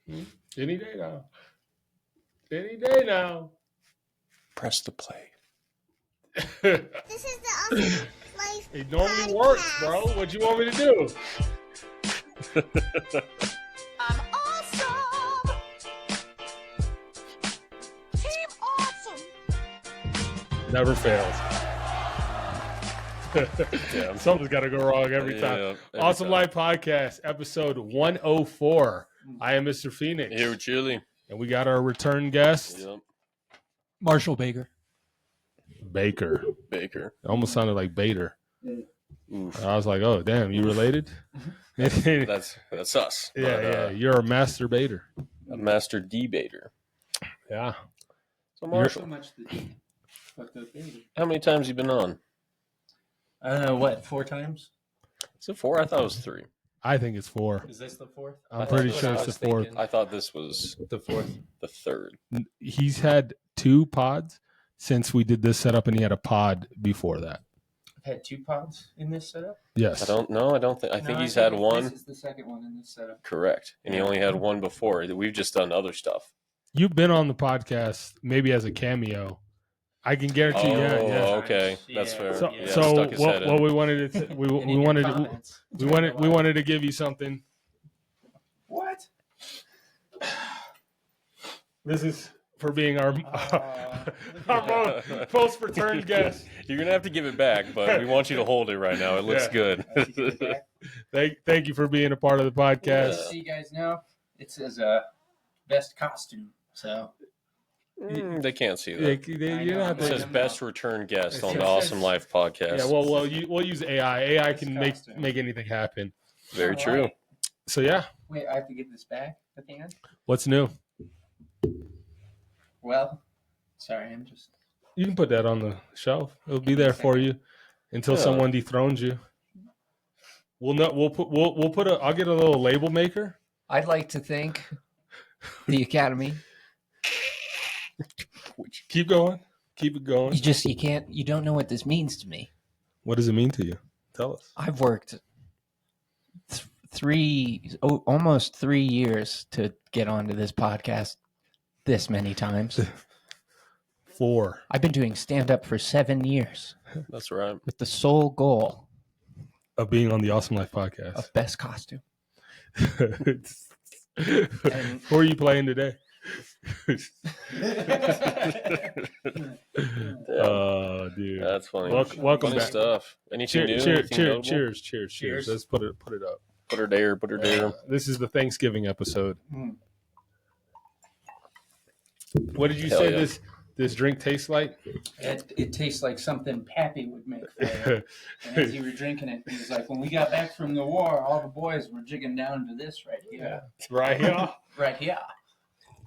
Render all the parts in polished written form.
Any day now. Any day now. Press the play. This is the Awesome Life It normally podcast. works, bro. What you want me to do? I'm awesome. Team Awesome. Never fails. Yeah. Something's got to go wrong every time. Yeah, every Awesome time. Life Podcast, episode 104. I am Mr. Phoenix. Here with Chili. And we got our return guest, Yep. Marshall Baker. Baker. Baker. It almost sounded like Bader. Oof. I was like, oh, damn, you related? That's us. Yeah, But, yeah. You're a master baiter. a master debater. Yeah. So Marshall, So much the D, but the baby. how many times you been on? I don't know, what, 4 times? Is it 4? I thought it was 3. I think it's 4. Is this the 4th? I'm pretty sure it's the 4th. I thought this was The 4th. the 3rd. He's had 2 pods since we did this setup, and he had a pod before that. I've had 2 pods in this setup? Yes. I don't think. I think he's had one. This is the second one in this setup. Correct. And he only had one before. We've just done other stuff. You've been on the podcast maybe as a cameo. I can guarantee. Oh, Yeah. okay. That's Yeah. fair. So, Yeah, so stuck his head in. what we wanted to we wanted to give you something. What? This is for being our most return guest. You're going to have to give it back, but we want you to hold it right now. It looks Yeah. good. Thank you for being a part of the podcast. So you guys know, it says best costume. So They can't see They- that. you're not It says the- best return guest on It the says- Awesome Life podcast. yeah, well, we'll use AI. AI can make Costume. anything happen. Very All true. right. So yeah, Wait, I have to give this back at the end? what's new? Well, sorry, I'm just... You can put that on the shelf. It'll be there for you until Yeah. someone dethrones you. We'll know. We'll put a. I'll get a little label maker. I'd like to thank the Academy. Keep going. Keep it going. You don't know what this means to me. What does it mean to you? Tell us. I've worked almost 3 years to get onto this podcast this many times. 4. I've been doing stand-up for 7 years That's right. with the sole goal Of being on the Awesome Life podcast. of best costume. Who are you playing today? Oh, dude. That's funny. Welcome Funny back. stuff. Anything new? Cheers, Anything notable? cheers. Cheers. Let's put it up. Put her there. Put her there. This is the Thanksgiving episode. Mm. What did you Hell say yeah. this drink tastes like? It tastes like something Pappy would make for you. And as you were drinking it, he was like, when we got back from the war, all the boys were jigging down to this right here. Right here. Right here.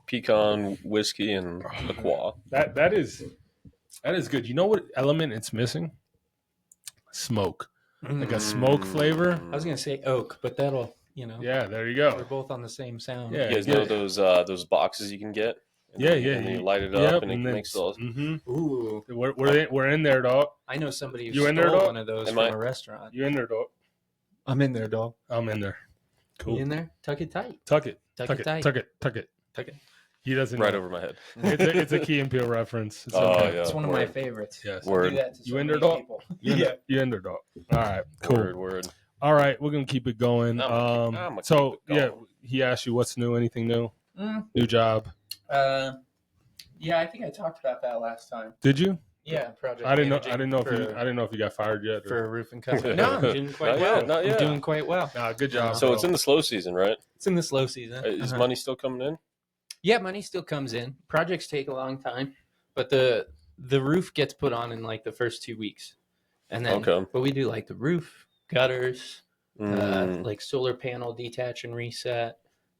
Pecan whiskey and liqueur. That is good. You know what element it's missing? Smoke. Like a smoke flavor. I was going to say oak, but that'll, Yeah, there you we're go. both on the same sound. Yeah. You guys know those boxes you can get? And Yeah, then- yeah. And then you light it up and it makes those. Ooh. We're in there, dog. I know somebody who You in stole there, dog? one of those Am from I- a restaurant. You in there, dog? I'm in there, dog. I'm in there. Cool. You in there? Tuck it tight. Tuck it. Tuck Tuck it it. tight. Tuck it. Tuck it. Tuck it. He doesn't Right know. over my head. It's a Key and Peele reference. It's Oh, okay. yeah. It's one of my Word. favorites. Yes. I Word. do that to so You in many there, dog? people. You in there, dog. All right. Cool. Word. All right. We're gonna keep it going. I'm gonna So keep it yeah, going. he asked you what's new. Anything new? Mm. New job? Yeah, I think I talked about that last time. Did you? Yeah, project. I didn't know. managing I didn't know for, if you got fired yet. for Or... a roofing company. No, I'm doing quite Not well. yet, not yet. I'm doing quite well. Nah, good job. So bro. it's in the slow season, right? It's in the slow season. Is Uh-huh. money still coming in? Yeah, money still comes in. Projects take a long time, but the roof gets put on in like the first 2 weeks, and then Okay. but we do like the roof, gutters, Mm. like solar panel detach and reset,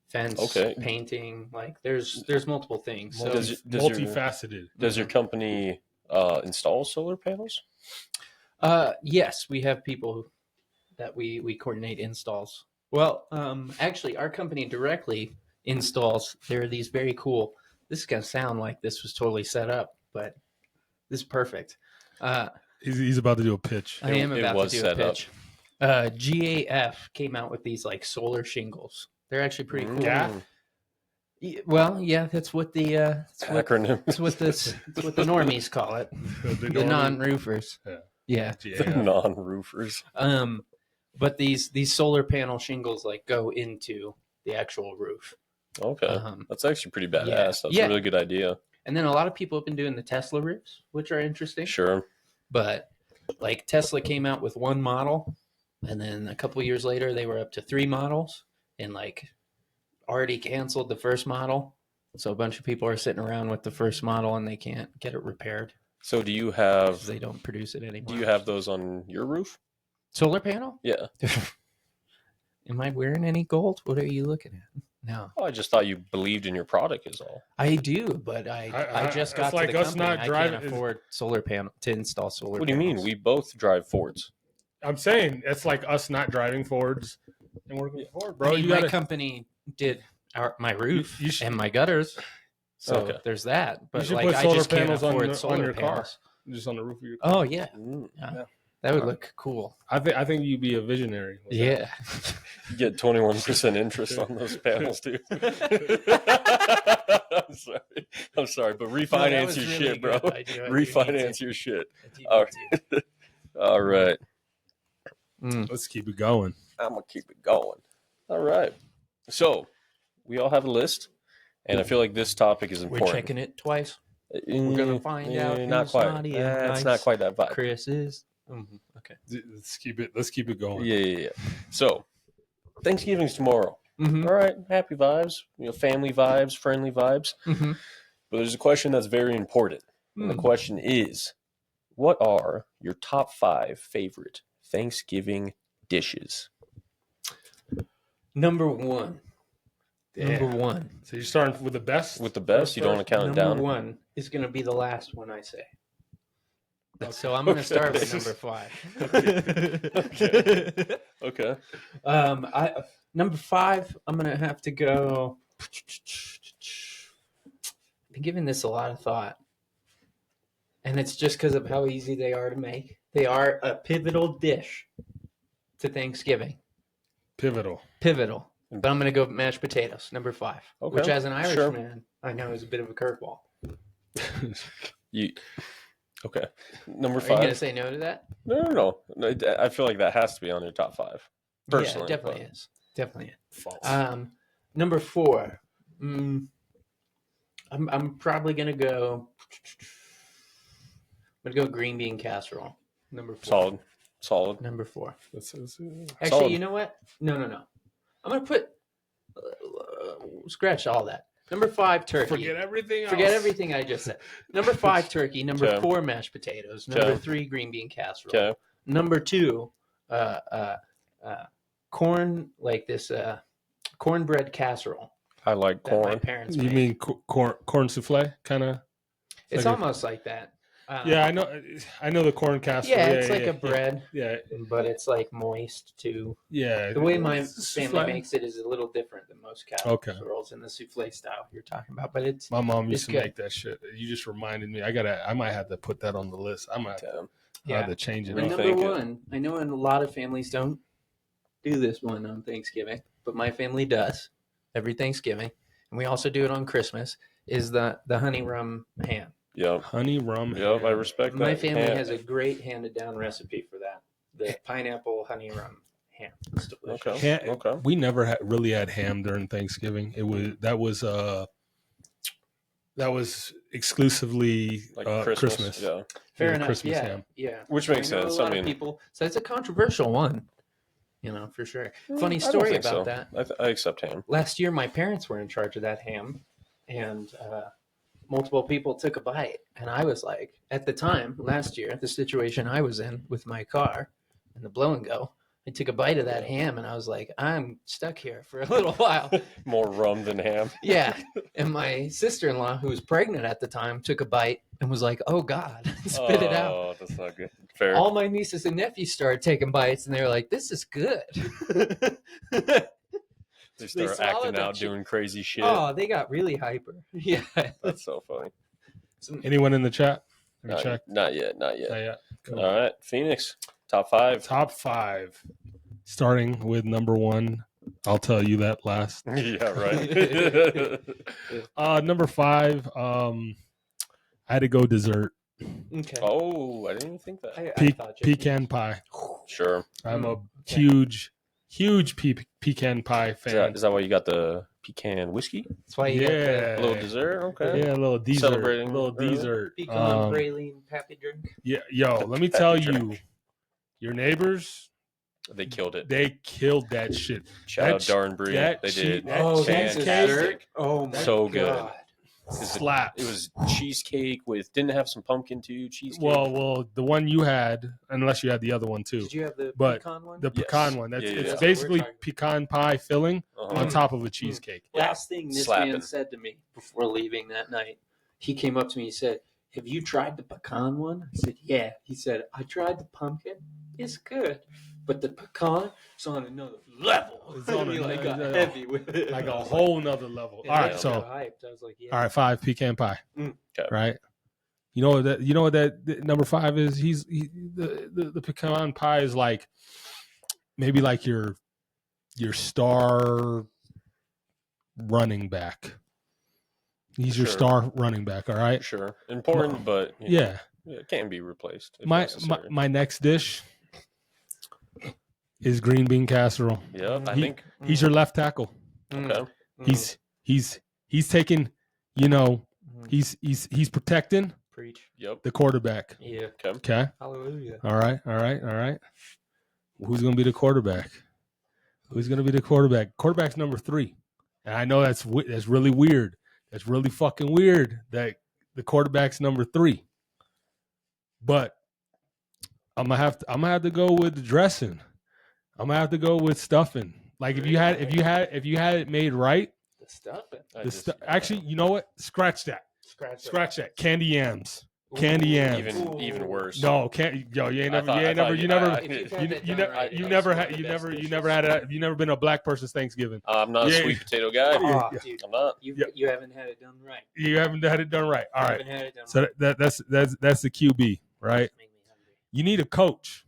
fence, Okay. painting. Like there's multiple things. So Does your- multifaceted. Does your company install solar panels? yes, we have people that we coordinate installs. Well, actually, our company directly installs. There are these very cool. This is gonna sound like this was totally set up, but this is perfect. He's about to do a pitch. I am It about was to do a set up. pitch. GAF came out with these like solar shingles. They're actually pretty cool. GAF? Well, yeah, that's what the Acronym. that's what the normies call it. The non-roofers. Yeah. The non-roofers. But these solar panel shingles like go into the actual roof. Okay. That's actually pretty badass. yeah. That's Yeah. a really good idea. And then a lot of people have been doing the Tesla roofs, which are interesting. Sure. But like Tesla came out with one model, and then a couple years later they were up to 3 models, and like already canceled the first model. So a bunch of people are sitting around with the first model and they can't get it repaired So do you have? because they don't produce it anymore. Do you have those on your roof? solar panel? Yeah. Am I wearing any gold? What are you looking at? No, Oh, I just thought you believed in your product is all. I do, but I just got it's to like the us company. not I driving- can't afford solar panel to install solar. What do you mean? panels. We both drive Fords. I'm saying it's like us not driving Fords and working with Ford, bro. I mean, You my gotta. company did my roof you should- and my gutters, so Okay. there's that. But should like, put I solar just can't panels on afford the- solar on your car. panels. Just on the roof of your car. Oh yeah, Mm. that would look cool. I think you'd be a visionary. with that. Yeah. You get 21% interest on those panels, too. I'm sorry, but refinance your shit, bro. Refinance your shit. All right. All right. Let's keep it going. I'm going to keep it going. All right. So, we all have a list, and I feel like this topic is We're important. checking it twice. We're gonna find out Not who's quite. naughty and It's nice. not quite that vibe. Chris is. Okay. Let's keep it going. Yeah. So, Thanksgiving's tomorrow. Mm-hmm. All right, happy vibes, family vibes, friendly vibes. Mm-hmm. But there's a question that's very important. And the question is, what are your top 5 favorite Thanksgiving dishes? Number one. Damn. Number one. So you're starting with the best? With the best, you don't want to count it Number down. one is going to be the last one I say. So I'm going to start with number 5. Okay. Number 5, I'm going to have to go. I've been giving this a lot of thought. And it's just because of how easy they are to make. They are a pivotal dish to Thanksgiving. Pivotal. But I'm going to go with mashed potatoes, number 5. Okay, Which, as an sure. Irishman, I know is a bit of a curveball. Okay. Number Are you going to 5. say no to that? No. I feel like that has to be on your top 5. Personally. Yeah, it definitely is. Definitely is. False. Number 4. I'm probably gonna go. I'm gonna go green bean casserole. Number 4. Solid. Number 4. That's Actually, Solid. you know what? No. I'm gonna put. Scratch all that. Number 5, turkey. Forget everything else. Forget everything I just said. Number 5, turkey. Number Okay. 4, mashed potatoes. Number Okay. 3, green bean casserole. Okay. Number 2, corn, like this cornbread casserole I like that my corn. parents You make. mean corn souffle, kind of? It's like almost like that. Yeah, I know the corn casserole. Yeah, it's like a bread, Yeah, but it's like moist too. yeah. The way my It's family flat. makes it is a little different than most casseroles in the souffle style you're talking about. But it's My mom used It's to good. make that shit. You just reminded me. I might have to put that on the list. I might have yeah. to change it What do And up. you number think? 1, I know a lot of families don't do this one on Thanksgiving, but my family does every Thanksgiving, and we also do it on Christmas. Is the honey rum ham? Yep. Honey rum. Yep. I respect that. My family Yeah. has a great handed down recipe for that. The pineapple honey rum ham. It's delicious. Okay. Ham, Okay. We never really had ham during Thanksgiving. That was exclusively Like Christmas. Yeah. Fair Yeah, enough. Christmas yeah, ham. yeah. Which makes I know sense. A lot I mean, of people. So it's a controversial one, for sure. Funny I don't story think about so. that. I accept ham. Last year, my parents were in charge of that ham, and multiple people took a bite, and I was like, at the time last year, the situation I was in with my car and the blow and go. I took a bite of that ham, and I was like, I'm stuck here for a little while. More rum than ham. Yeah. And my sister-in-law, who was pregnant at the time, took a bite and was like, oh, God, spit it out. Oh, that's not good. Fair. All my nieces and nephews started taking bites, and they were like, this is good. They they start swallowed acting that out, shit. doing crazy shit. Oh, they got really hyper. Yeah. That's so funny. Anyone in the chat? Have you Not, checked? not yet. Not yet. Not yet. Cool. All right, Phoenix, top 5. Top 5. Starting with number 1, I'll tell you that last. Yeah, right. Number 5, I had to go dessert. Okay. Oh, I didn't even think that. I Pe- thought pecan pie. Sure. I'm a okay. huge pecan pie fan. Is that why you got the pecan whiskey? That's why you got the A little dessert? Okay. Yeah, a little dessert. Celebrating A little early. dessert. pecan praline pappy drink. Yeah, yo, let me Peppy tell drink. you, your neighbors, They killed it. they killed that shit. Shout out Darn Brie. that They che- did. that Oh, cheesecake- that's Fantastic. Oh my So good. God. Slaps. It was cheesecake with didn't it have some pumpkin too. Cheesecake. well, the one you had, unless you had the other one too, Did you have the But pecan one? the Yes. pecan one. That's Yeah, yeah, it's yeah. basically We're talking- pecan pie filling Uh-huh. on top of a cheesecake. Last thing this Slapping. man said to me before leaving that night, he came up to me. He said, "Have you tried the pecan one?" I said, "Yeah." He said, "I tried the pumpkin. It's good, but the pecan is on another level." It's on He, like, got another- heavy with it. Like I a was whole nother level. yeah, All I right, got so hyped. I was like, "Yeah." all right, 5 pecan pie. Mm. Okay. Right. You know what that number 5 is? The pecan pie is like maybe like your star running back. He's your Sure. star running back. All right. Sure. Important, but you know, Yeah. it can be replaced. If My necessary. my next dish is green bean casserole. Yep. I he- think. He's your left tackle. Okay. He's taking. You know, Mm. he's protecting Preach. Yep. the quarterback. Yeah. Okay. Okay. Hallelujah. All right. Who's going to be the quarterback? Who's going to be the quarterback? Quarterback's number 3. And I know that's really weird. That's really fucking weird that the quarterback's number 3. But I'm gonna have to go with the dressing. I'm gonna have to go with stuffing. Like if you had it made right, The stuffing. actually, you know what? Scratch that. Scratch that. Candy yams. Candy yams. Even worse. No, can't. Yo, you ain't I never. thought- You I ain't thought never. you- You never. I- If you've You, had that you, done ne- right, you it's never one had. of the You best never. You dishes. never had a. You never been a black person's Thanksgiving. I'm not Yeah. a sweet potato guy. Oh, Yeah. dude, I'm not. you haven't had it done right. You haven't had it done right. All You right. haven't had it done So right. that's the QB, right? Make me hungry. You need a coach.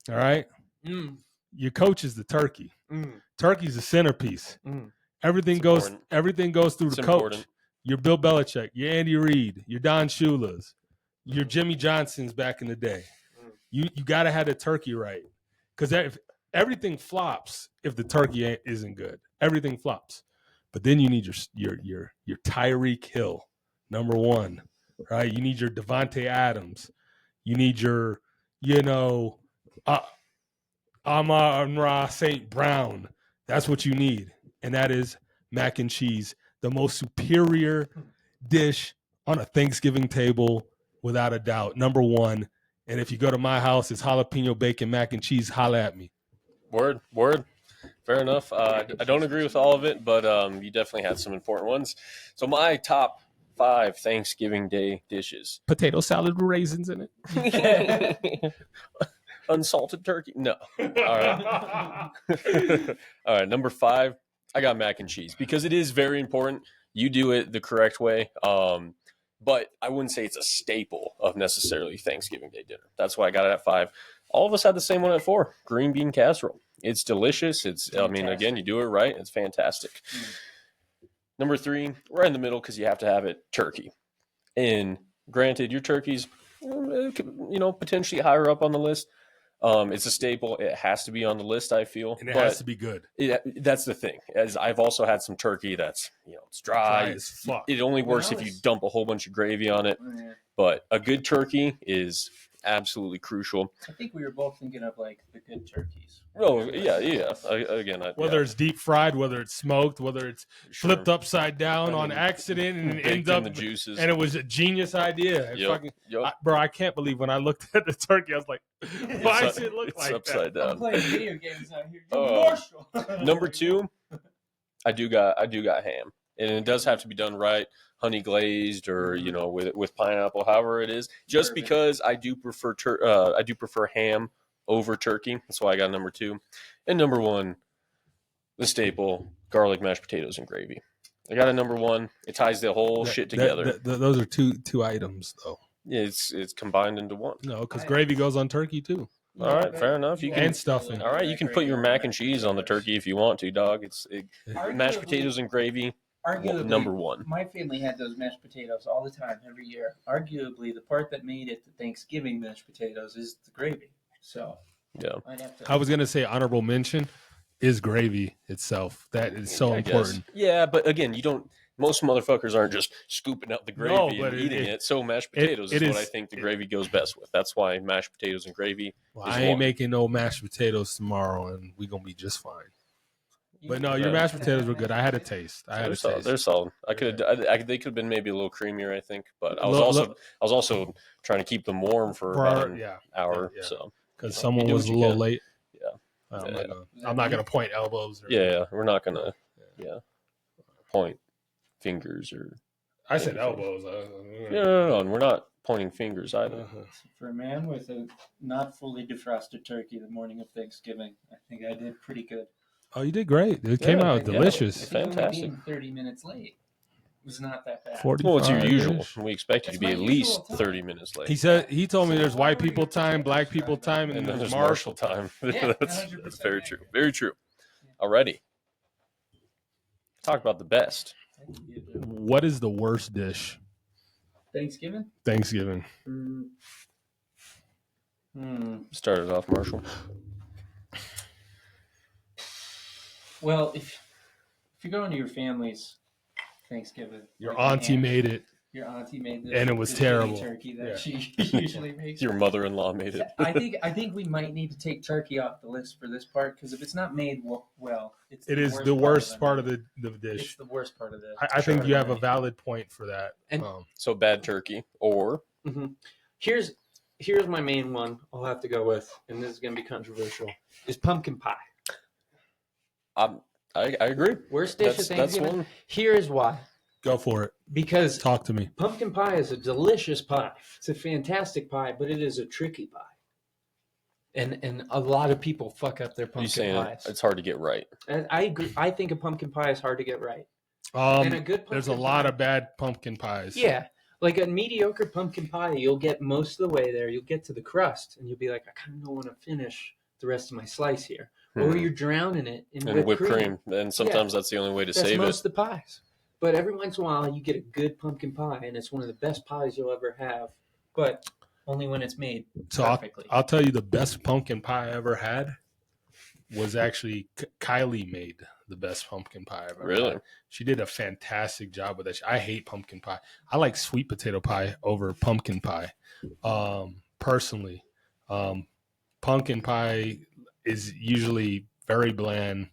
All right. Mm, Your coach is the turkey. mm, Turkey's the centerpiece. mm. Everything It's goes. important. Everything goes through It's the coach. important. Your Bill Belichick. Your Andy Reid. Your Don Shula's. Your Jimmy Johnsons back in the day. Mm. You got to have the turkey right, because everything flops if the turkey isn't good. Everything flops. But then you need your Tyreek Hill, number 1, right? You need your Devontae Adams. You need your Amon-Ra St. Brown. That's what you need. And that is mac and cheese, the most superior dish on a Thanksgiving table, without a doubt. Number 1. And if you go to my house, it's jalapeno bacon mac and cheese. Holla at me. Word. Fair enough. I don't agree with all of it, but you definitely had some important ones. So my top 5 Thanksgiving Day dishes. Potato salad with raisins in it. Unsalted turkey? No. All right. All right. Number 5, I got mac and cheese because it is very important. You do it the correct way. But I wouldn't say it's a staple of necessarily Thanksgiving Day dinner. That's why I got it at 5. All of us had the same one at 4, green bean casserole. It's delicious. Again, you do it right. It's fantastic. Number 3, right in the middle because you have to have it, turkey. And granted, your turkey's, potentially higher up on the list. It's a staple. It has to be on the list, I feel. And it But has to be good. that's the thing. As I've also had some turkey that's, it's dry. Dry as fuck. It only works if you dump a whole bunch of gravy on it. But a good turkey is absolutely crucial. I think we were both thinking of like the good turkeys. Oh, yeah. Whether it's deep fried, whether it's smoked, whether it's flipped upside down I on mean, accident and it baked ends in up the juices. and it was a genius idea. Yep. Bro, I can't believe when I looked at the turkey, I was like, why does it look It's like upside that? I'm down. playing video games out here. Oh. Marshall. Number 2, I do got ham, and it does have to be done right, honey glazed or with pineapple, however it is. Just Perfect. because I do prefer ham over turkey, that's why I got number 2, and number 1, the staple, garlic mashed potatoes and gravy. I got a number 1. It ties the whole shit together. Those are two items though. It's combined into one. No, because gravy goes on turkey too. All right, fair enough. You can And stuffing. All right, you can put your mac and cheese on the turkey if you want to, dog. Mashed Arguably- potatoes and gravy, Arguably, number one. My family had those mashed potatoes all the time, every year. Arguably, the part that made it the Thanksgiving mashed potatoes is the gravy. So Yeah. I'd have to. I was gonna say honorable mention is gravy itself. That is so I guess. important. Yeah, but again, you don't. Most motherfuckers aren't just scooping up the gravy No, and but eating it. So mashed potatoes it is what is- I think the gravy goes best with. That's why mashed potatoes and gravy. Well, is I ain't one. making no mashed potatoes tomorrow, and we gonna be just fine. But no, your Yeah. mashed potatoes were good. I had a taste. They're solid. They could have been maybe a little creamier, I think. But I was Look- also trying to keep them warm for about an hour. yeah. So Because You someone do was what a you little can. late. Yeah. I'm not gonna point elbows. Or yeah, we're not gonna point fingers or I said anything. elbows. No, and we're not pointing fingers either. Uh-huh. For a man with a not fully defrosted turkey the morning of Thanksgiving, I think I did pretty good. Oh, you did great. It came Yeah, out yeah. delicious. I think only Fantastic. being 30 minutes late was not that bad. 45. Well, it's your usual. We expect you to That's be my at least usual time. 30 minutes late. He told me there's white people time, black people time, and and then there's there's Marshall time. Yeah, that's 100% very accurate. true. Very true. Alrighty. Talk about the best. What is the worst dish? Thanksgiving? Thanksgiving. Start it off, Marshall. Well, if you're going to your family's Thanksgiving, Your like auntie aunt- made it. Your auntie made this, And it was this terrible. shitty turkey that Yeah. she usually makes. Your mother-in-law made it. I think we might need to take turkey off the list for this part because if it's not made well, it's It is the worst part of menu. the It's dish. the worst part of the. I think you have a menu. valid point for that. And- So bad turkey, or Here's my main one. I'll have to go with, and this is going to be controversial. Is pumpkin pie. I agree. Worst dish of That's Thanksgiving. one. Here is why. Go for it. Because Talk to me. pumpkin pie is a delicious pie. It's a fantastic pie, but it is a tricky pie. And a lot of people fuck up their You pumpkin saying pies. it's hard to get right? And I agree. I think a pumpkin pie is hard to get right. And a good There's a pumpkin lot pie- of bad pumpkin pies. Yeah. Like a mediocre pumpkin pie, you'll get most of the way there. You'll get to the crust, and you'll be like, I kind of don't want to finish the rest of my slice here. Or you're drowning it in And whipped cream. And sometimes that's the only way to That's save most it. of the pies. But every once in a while, you get a good pumpkin pie, and it's one of the best pies you'll ever have. But only when it's made So perfectly. I'll tell you the best pumpkin pie I ever had was actually Kylie made the best pumpkin pie I've ever Really? had. She did a fantastic job with that. I hate pumpkin pie. I like sweet potato pie over pumpkin pie. Personally, pumpkin pie is usually very bland.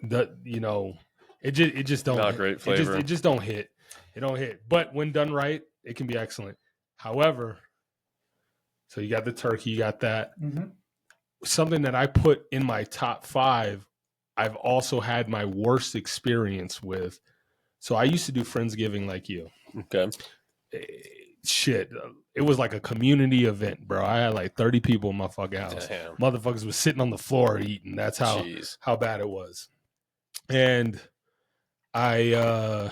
It just don't Not hit. great flavor. It just don't hit. It don't hit. But when done right, it can be excellent. However, so you got the turkey, you got that. Mm-hmm. Something that I put in my top 5, I've also had my worst experience with. So I used to do Friendsgiving like you. Okay. Shit. It was like a community event, bro. I had like 30 people in my fucking house. Damn. Motherfuckers was sitting on the floor eating. That's Jeez. how bad it was. And I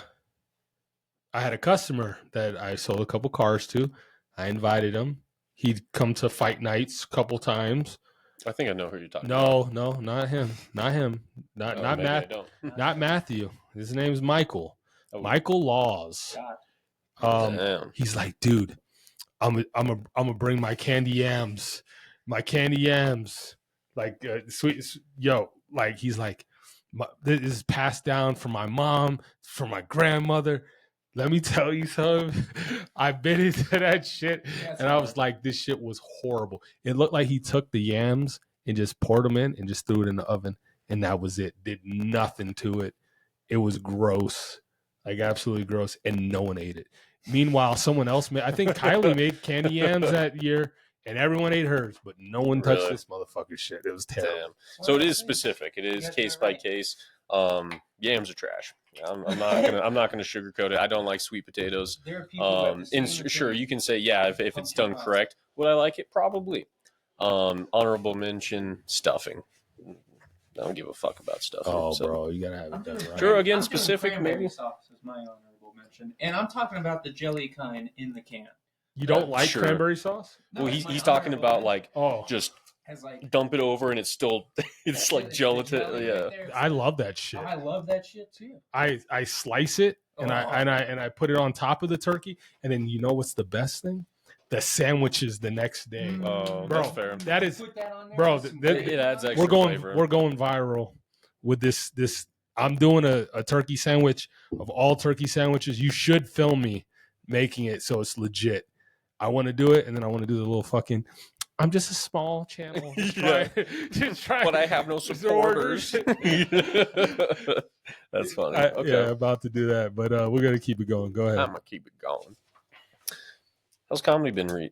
had a customer that I sold a couple cars to. I invited him. He'd come to fight nights a couple times. I think I know who you're talking about. No, not him. Not him. Not Maybe I Matt. don't. Not Matthew. His name's Michael. Oh. Michael Laws. Damn. He's like, dude, I'm gonna bring my candy yams. Like sweet, yo. Like he's like, this is passed down from my mom, from my grandmother. Let me tell you something. I bit into that shit, and I was like, this shit was horrible. It looked like he took the yams and just poured them in and just threw it in the oven, and that was it. Did nothing to it. It was gross, like absolutely gross, and no one ate it. Meanwhile, someone else made. I think Kylie made candy yams that year, and everyone ate hers, but no one touched Really? this motherfucking shit. It was terrible. Damn. So it is specific. It is case by case. Yams are trash. I'm not gonna sugarcoat it. I don't like sweet potatoes. There are people who have the same Sure, opinion. you can say if it's done Pumpkin correct. Would I like it? Probably. Honorable mention stuffing. I don't give a fuck about stuffing. Oh, so. bro, you gotta have it done right. Sure, again, I'm doing specific, cranberry maybe. sauce is my honorable mention, and I'm talking about the jelly kind in the can. You don't like Sure. cranberry sauce? No, Well, it's my he's talking honorable about mention. like Oh, just has like dump it over, and it's still it's like the gelatin. jelly Yeah. right there. It's I like- love that shit. I love that shit too. I slice it and Oh. I put it on top of the turkey, and then you know what's the best thing? The sandwiches the next day. Oh, Bro, that's fair. that is, Put that on there bro. with some It adds extra we're flavor. going viral with this. I'm doing a turkey sandwich of all turkey sandwiches. You should film me making it so it's legit. I want to do it, and then I want to do the little fucking. I'm just a small channel. Yeah. Just try- But I have no supporters. That's funny. Okay. Yeah, about to do that, but we're gonna keep it going. Go ahead. I'm gonna keep it going. How's comedy been?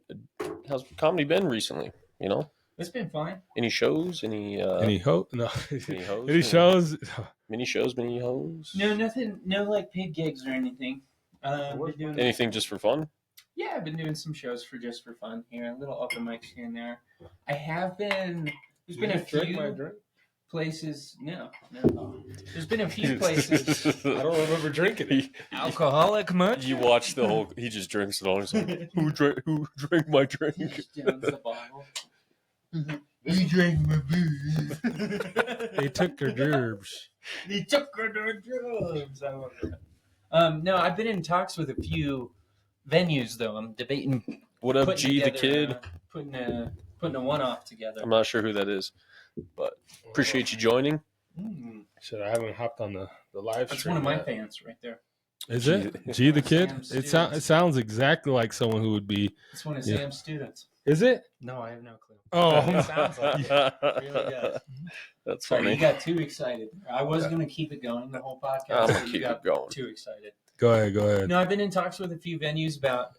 How's comedy been recently? You know, It's been fine. any shows? Any Any hope? No. any hoes? Any shows? Many shows? Many hoes? No, nothing. No, like paid gigs or anything. Been doing, Anything just for fun? yeah, I've been doing some shows for just for fun here, little open mics here and there. I have been. There's been a few places. No. There's been a few places. I don't remember drinking it. Alcoholic much? You watch the whole. He just drinks it all. He's like, who drank my drink? Down the bottle. You drank my booze. They took their gerbs. They took her drugs. I love that. No, I've been in talks with a few venues though. I'm debating. What up, putting G the together, kid? putting a one-off together. I'm not sure who that is, but appreciate you joining. Shit, I haven't hopped on the live That's stream one of my yet. fans right there. Is it? G the kid? Sam's It students. sounds exactly like someone who would be. It's one of Yeah. Sam's students. Is it? No, I have no clue. Oh, It sounds like it. Really does. That's Sorry, funny. you got too excited. I was going to keep it going the whole podcast. I'm but gonna you keep got it going. Too excited. go ahead. No, I've been in talks with a few venues about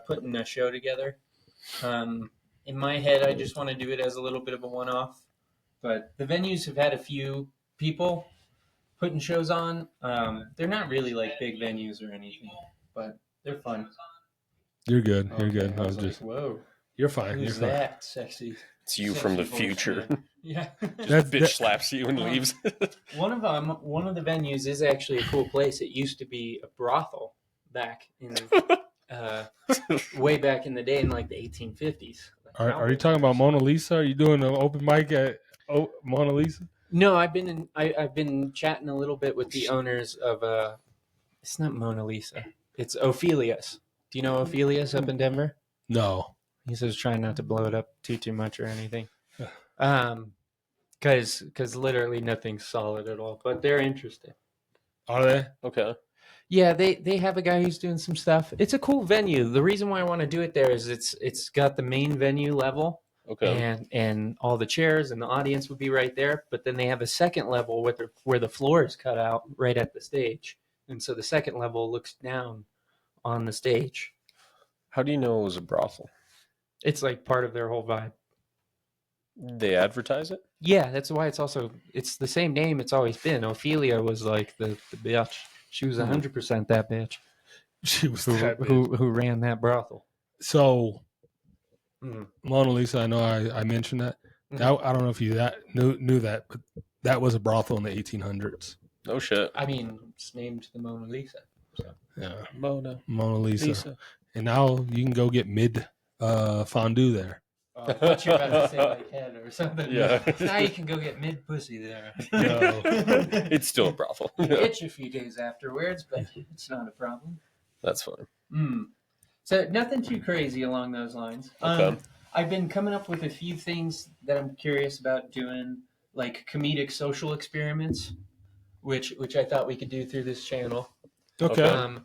putting a show together. In my head, I just want to do it as a little bit of a one-off. But the venues have had a few people putting shows on. They're not really like big venues or anything, but they're fun. You're good. You're Okay, good. I I was was like, just. whoa, You're fine. You're who's fine. that sexy? It's you sexy from the voice future. man? Yeah. Just bitch that- slaps you and leaves. One of the venues is actually a cool place. It used to be a brothel back in way back in the day in like the 1850s. Are you talking about Mona Lisa? Are you doing an open mic at Mona Lisa? No, I've been chatting a little bit with the owners of it's not Mona Lisa. It's Ophelia's. Do you know Ophelia's up in Denver? No. He says trying not to blow it up too much or anything. Because literally nothing's solid at all. But they're interested. Are they? Okay. Yeah, they have a guy who's doing some stuff. It's a cool venue. The reason why I want to do it there is it's got the main venue level, Okay. and all the chairs and the audience would be right there. But then they have a second level where the floor is cut out right at the stage, and so the second level looks down on the stage. How do you know it was a brothel? It's like part of their whole vibe. They advertise it? Yeah, that's why it's the same name it's always been. Ophelia was like the bitch. She was 100% that bitch She was that bitch. who ran that brothel. So Mhm. Mona Lisa, I know I mentioned that. Mhm. That I don't know if you knew that, but that was a brothel in the 1800s. No shit. I mean, it's named the Mona Lisa. Yeah, Mona Mona Lisa. Lisa. And now you can go get mid fondue there. I thought you were about to say like head or something. Yeah. Now you can go get mid pussy there. No. It's still a brothel. You itch a few days afterwards, but it's not a problem. That's fine. So nothing too crazy along those lines. Okay. I've been coming up with a few things that I'm curious about doing, like comedic social experiments, which I thought we could do through this channel. Okay.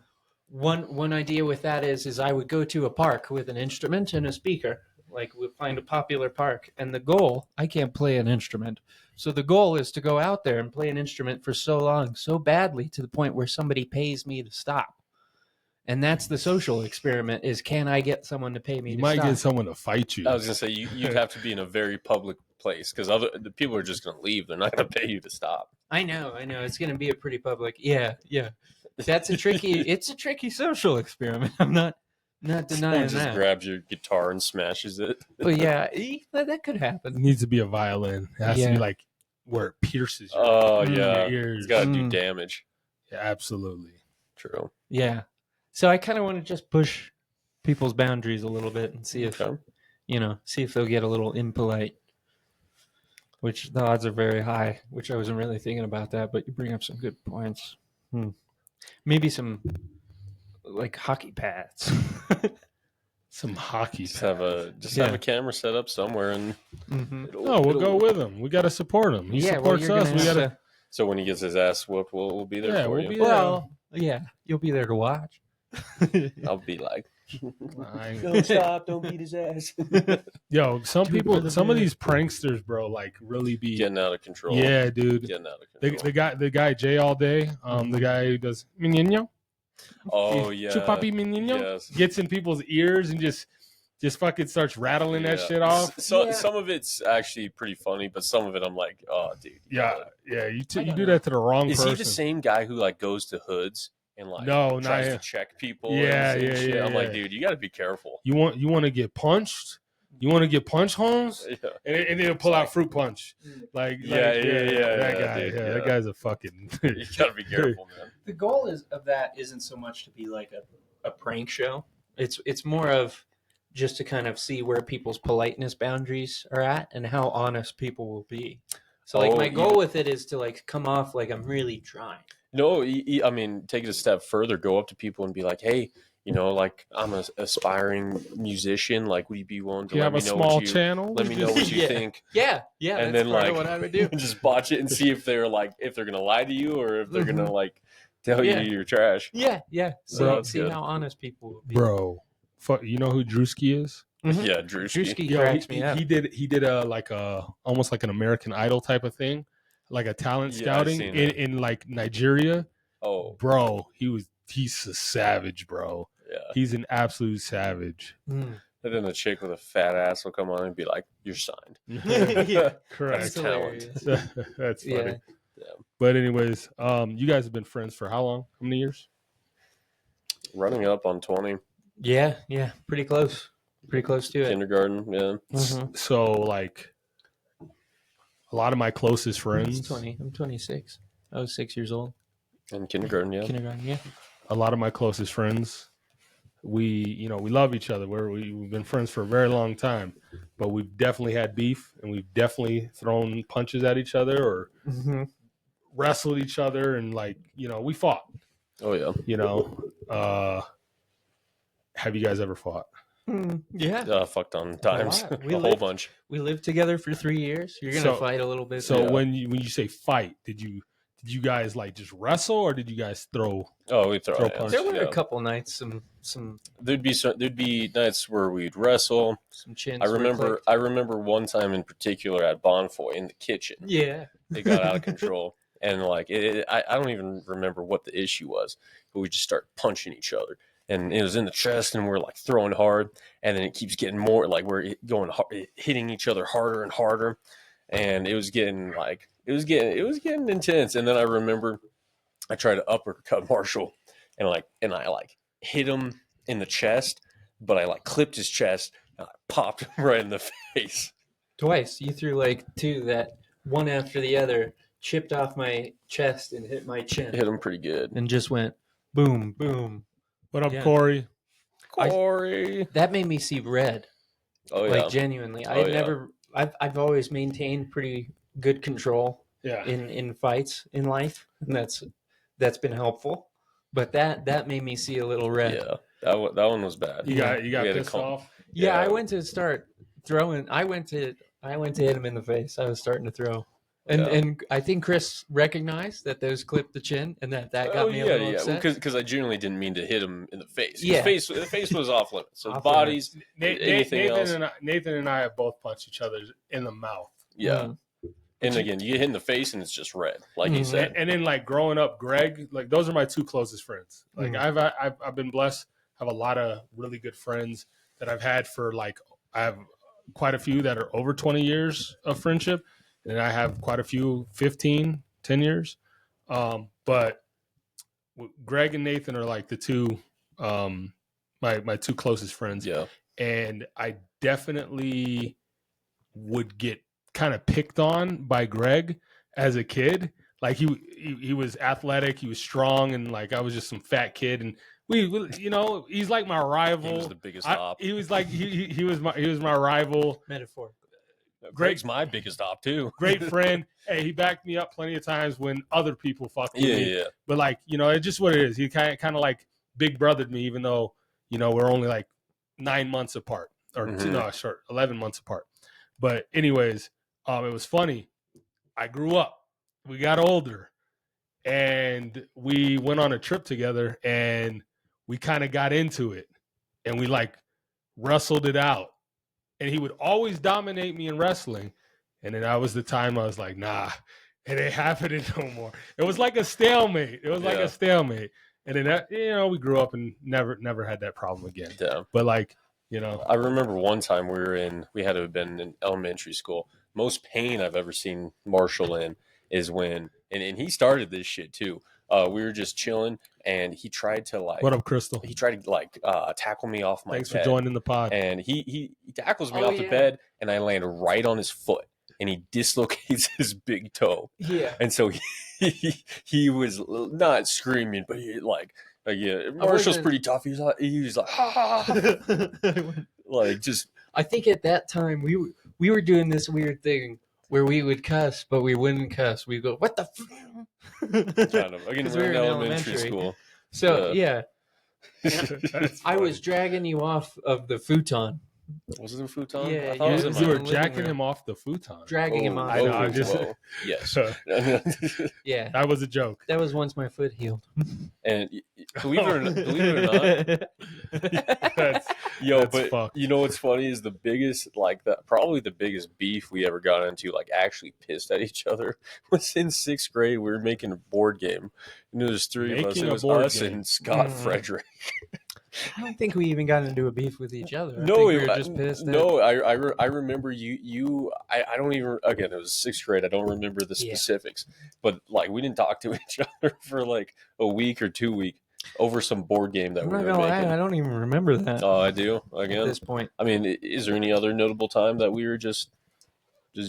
One idea with that is I would go to a park with an instrument and a speaker. Like we'd find a popular park, and the goal, I can't play an instrument. So the goal is to go out there and play an instrument for so long, so badly to the point where somebody pays me to stop. And that's the social experiment is can I get someone to pay me You to might stop? get someone to fight you. I was gonna say you'd have to be in a very public place because the people are just gonna leave. They're not gonna pay you to stop. I know. It's going to be a pretty public. Yeah. It's a tricky social experiment. I'm not Someone denying just that. grabs your guitar and smashes it. But yeah, that could It happen. needs to be a violin. It has to Yeah. be like where it pierces your, Oh Mm. yeah, your ears. it's got to do Mm. damage. Yeah, absolutely. True. Yeah. So I kind of want to just push people's boundaries a little bit and see if Okay. see if they'll get a little impolite. which the odds are very high, which I wasn't really thinking about that, but you bring up some good points. Maybe some like hockey pads. Some hockey Just pads. have a camera set up somewhere, and No, we'll go with him. We got to support him. He supports us. We got to. So when he gets his ass whooped, we'll be there for we'll you. be there. Well, yeah, you'll be there to watch. I'll be like, I- don't stop, don't beat his ass. Yo, some Do it for people, the some of man. these pranksters, bro, like really be. Getting out of control. Yeah, dude. Getting out of The control. guy Jay all day, the guy who does menino, Oh yeah. chupapi menino, Yes. gets in people's ears and just fucking starts rattling that Yeah. shit off. So, Yeah. Some of it's actually pretty funny, but some of it I'm like, oh, dude. you Yeah, gotta- yeah. You I you don't do know. that to the wrong Is person. he the same guy who like goes to hoods and like No, not tries him. to check people? Yeah, and yeah, shit? yeah, I'm like, yeah. dude, you got to be careful. You want to get punched? You want to get punched, Holmes? Yeah. And then he'll pull out fruit punch. Like, Yeah, yeah, that guy. dude, yeah, yeah. that guy's a fucking. You got to be careful, man. The goal of that isn't so much to be like a prank show. It's more of just to kind of see where people's politeness boundaries are at and how honest people will be. So like Oh, my goal yeah. with it is to like come off like I'm really trying. No, I mean, take it a step further. Go up to people and be like, hey, like I'm an aspiring musician. Like, would you be willing to You let have me a know small what you channel. let me know what you Yeah. think? Yeah, And that's then part like of what I would do. just botch it and see if they're gonna lie to you or if they're gonna like tell Yeah. you you're trash. Yeah. So that's See good. how honest people will be. Bro. You know who Drewski is? Mhm. Yeah, Drewski. Drewski Yo, cracks me up. he did a almost like an American Idol type of thing, like a talent Yeah, I've scouting seen in like Nigeria. Oh, Bro, he's a savage, bro. yeah. He's an absolute savage. Mm. And then the chick with a fat ass will come on and be like, "You're signed." Yeah. Correct. That's talent. hilarious. That's funny. Yeah. But anyways, you guys have been friends for how long? How many years? Running up on 20, Yeah, pretty close to it. kindergarten. Yeah. Mhm. So like a lot of my closest It's friends, 20. I'm 26. I was 6 years old. In kindergarten. Yeah. Kindergarten, yeah. a lot of my closest friends, we love each other. We've been friends for a very long time, but we've definitely had beef and we've definitely thrown punches at each other or Mm-hmm. wrestled each other and we fought. Oh yeah. Have you guys ever fought? Yeah. Fuck ton times. lot. A We whole lived- bunch. We lived together for 3 years. You're gonna So- fight a little bit. So Yeah. when you say fight, did you guys like just wrestle or did you guys throw? Oh, we throw Throw hands. punch. there were Yeah. a couple nights, some There'd be nights where we'd wrestle. chins. I were remember clicked. one time in particular at Bonfoy in the kitchen. Yeah. It got out of control, and like I don't even remember what the issue was, but we just start punching each other, and it was in the chest, and we're like throwing hard, and then it keeps getting more like we're going hitting each other harder and harder, and it was getting intense. And then I remember I tried to uppercut Marshall, and I hit him in the chest, but I like clipped his chest and I popped him right in the face. Twice. You threw like two that one after the other chipped off my chest and hit my chin. Hit him pretty good. And just went boom, boom. What up, Yeah. Corey? Corey. That made me see red. Oh yeah. Like genuinely. Oh, yeah. I've always maintained pretty good control Yeah. in fights in life, and that's been helpful. But that made me see a little red. Yeah. That one was bad. You got We had to pissed call- off. Yeah, I Yeah. went to start throwing. I went to hit him in the face. I was starting to throw, and Yeah. and I think Chris recognized that those clipped the chin, and that got me a little upset. Because I genuinely didn't mean to hit him in the face. Yeah. The face was off limits. So Off bodies, Nathan anything else? and I have both punched each other in the mouth. yeah. Mhm. And again, you get hit in the face and it's just red, like you Mhm. said. And then like growing up, Greg, like those are my two closest friends. Like I've been blessed. I have a lot of really good friends that I've had for like I have quite a few that are over 20 years of friendship, and I have quite a few 15, 10 years. But Greg and Nathan are like the two my two closest friends. Yeah. And I definitely would get kind of picked on by Greg as a kid. Like he was athletic, he was strong, and like I was just some fat kid, and we he's like my rival. He was the biggest I- op. he was like he was my rival. Metaphor. Greg's my biggest op too. Great friend. Hey, he backed me up plenty of times when other people fucked with Yeah, me. yeah. But like, it's just what it is. He kind of like big brothered me, even though we're only like 9 months apart, or 11 months apart. But anyways, it was funny. I grew up. We got older, and we went on a trip together, and we kind of got into it, and we like wrestled it out. And he would always dominate me in wrestling. And then that was the time I was like, nah, it ain't happening no more. It was like a stalemate. And then that, we grew up and never had that problem again. Yeah. But like, I remember one time we had to have been in elementary school. Most pain I've ever seen Marshall in is when, and he started this shit too. We were just chilling, and he tried to like. What up, Crystal? He tried to tackle me off my Thanks bed. for joining the pod. And he tackles me off the bed, and I land right on his foot, and he dislocates his big toe. Yeah. And so he was not screaming, but Marshall's pretty tough. He was like, ha, ha, ha. Like just. I think at that time we were doing this weird thing where we would cuss, but we wouldn't cuss. We'd go, "What the?" Kind of. Again, we're in elementary school. So yeah. I was funny. dragging you off of the futon. Was it a futon? Yeah, I thought it was in You were my jacking room. him off the futon. Dragging him Oh, off. I know, whoa, whoa. Yes. Yeah. That was a joke. That was once my foot healed. And believe it or not, That's but fucked. you know what's funny is the biggest, probably the biggest beef we ever got into, like actually pissed at each other, was in 6th grade. We were making a board game, and there was 3 of us. Making It a was board us game. and Scott Frederick. I don't think we even got into a beef with each other. I No, think we were just pissed. I remember you. I don't even. Again, it was 6th grade. I don't remember the specifics, but like we didn't talk to each other for like a week or 2 weeks over some board game that I'm we not were gonna making. lie, I don't even remember that Oh, I do. at Again, this point. I mean, is there any other notable time that we were just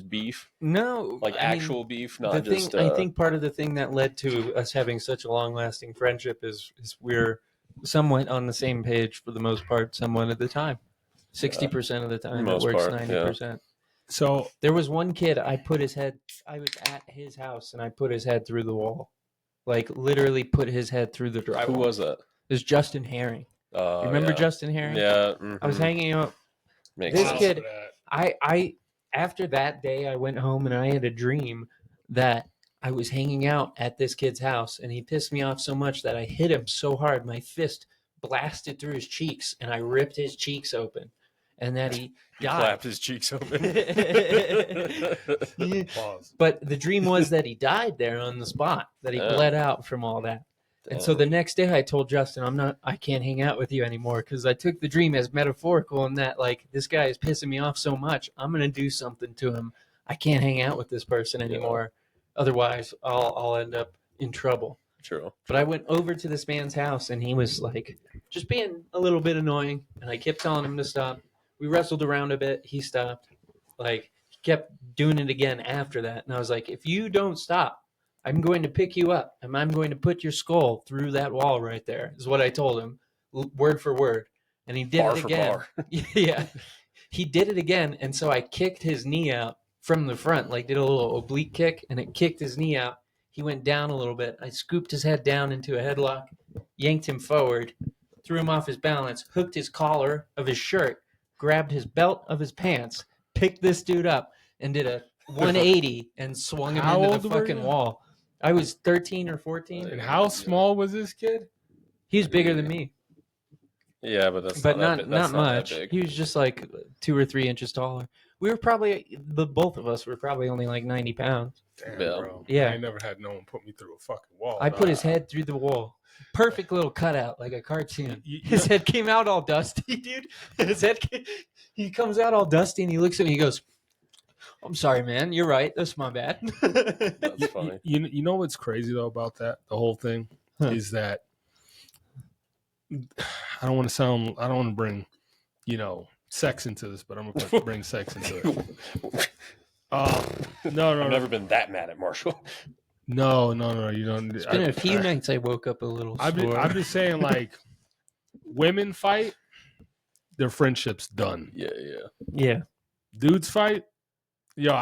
beef, No, like I mean, actual beef, the not thing, just? I think part of the thing that led to us having such a long-lasting friendship is we're somewhat on the same page for the most part, somewhat at the time. 60% of the time, it Most works part, 90%. So There was one kid, I was at his house, and I put his head through the wall. Like, literally put his head through the drywall. Who was that? It was Justin Herring. Oh, Remember yeah. Justin Herring? Yeah, I was hanging out. Makes This sense. kid, I after that day, I went home and I had a dream that I was hanging out at this kid's house, and he pissed me off so much that I hit him so hard, my fist blasted through his cheeks, and I ripped his cheeks open, and that he died. Clapped his cheeks open. Pause. But the dream was that he died there on the spot, that he Yeah. bled out from all that. And so the next day I told Justin, I can't hang out with you anymore, because I took the dream as metaphorical in that, like, this guy is pissing me off so much, I'm going to do something to him. I can't hang out with this person anymore. Otherwise, I'll end up in trouble. True. But I went over to this man's house, and he was, like, just being a little bit annoying, and I kept telling him to stop. We wrestled around a bit. He stopped. Like, he kept doing it again after that. And I was like, if you don't stop, I'm going to pick you up, and I'm going to put your skull through that wall right there, is what I told him, word for word. And he did Bar it for again. bar. Yeah. He did it again, and so I kicked his knee out from the front, like did a little oblique kick, and it kicked his knee out. He went down a little bit. I scooped his head down into a headlock, yanked him forward, threw him off his balance, hooked his collar of his shirt, grabbed his belt of his pants, picked this dude up, and did a 180 and swung him How into old the were fucking you? wall. I was 13 or 14. And how small was this kid? He was bigger than me, Yeah, but that's but not, not that's not much. that big. He was just like 2 or 3 inches taller. We were probably, both of us were probably only like 90 pounds. Damn, Yeah. bro. Yeah. I ain't never had no one put me through a fucking wall. I dog. put his head through the wall. Perfect little cutout, like a cartoon. You- His head came out all dusty, dude. His head, he comes out all dusty, and he looks at me. He goes, "I'm sorry, man. You're right. That's my bad." That's funny. You know what's crazy though about that? The whole thing is that I don't want to bring, sex into this, but I'm gonna bring sex into it. No. I've never been that mad at Marshall. No. You don't. It's been a few nights I woke up a little sore. I'm just saying, like, women fight, their friendship's done. Yeah. Yeah. Dudes fight, Yo,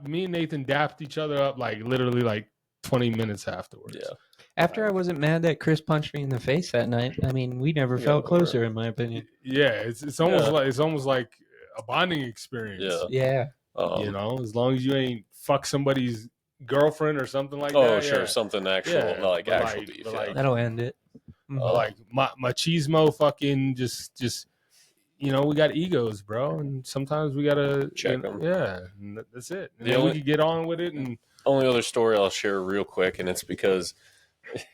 me and Nathan dapped each other up like literally like 20 minutes afterwards. Yeah. After I wasn't mad that Chris punched me in the face that night, I mean, we never Yeah, felt whatever. closer, in my opinion. Yeah, it's almost Yeah. like a bonding experience. Yeah. Yeah. You know, as long as you ain't fuck somebody's girlfriend or something like Oh, that. sure. Yeah. Something actual, Yeah, like but actual like- beef. but Yeah. like- That'll end it. Mhm. Like machismo fucking just you know, we got egos, bro, and sometimes we gotta Check 'em. Yeah, and that's it. And The then we only- could get on with it. And Only other story I'll share real quick, and it's because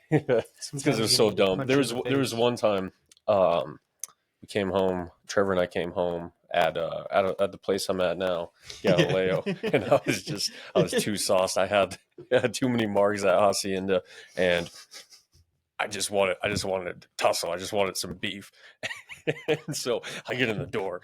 it's because it was so dumb. There was one time we came home. Trevor and I came home at the place I'm at now, Galileo, and I was too sauced. I had too many margs at Hacienda, and I just wanted to tussle. I just wanted some beef. And so I get in the door.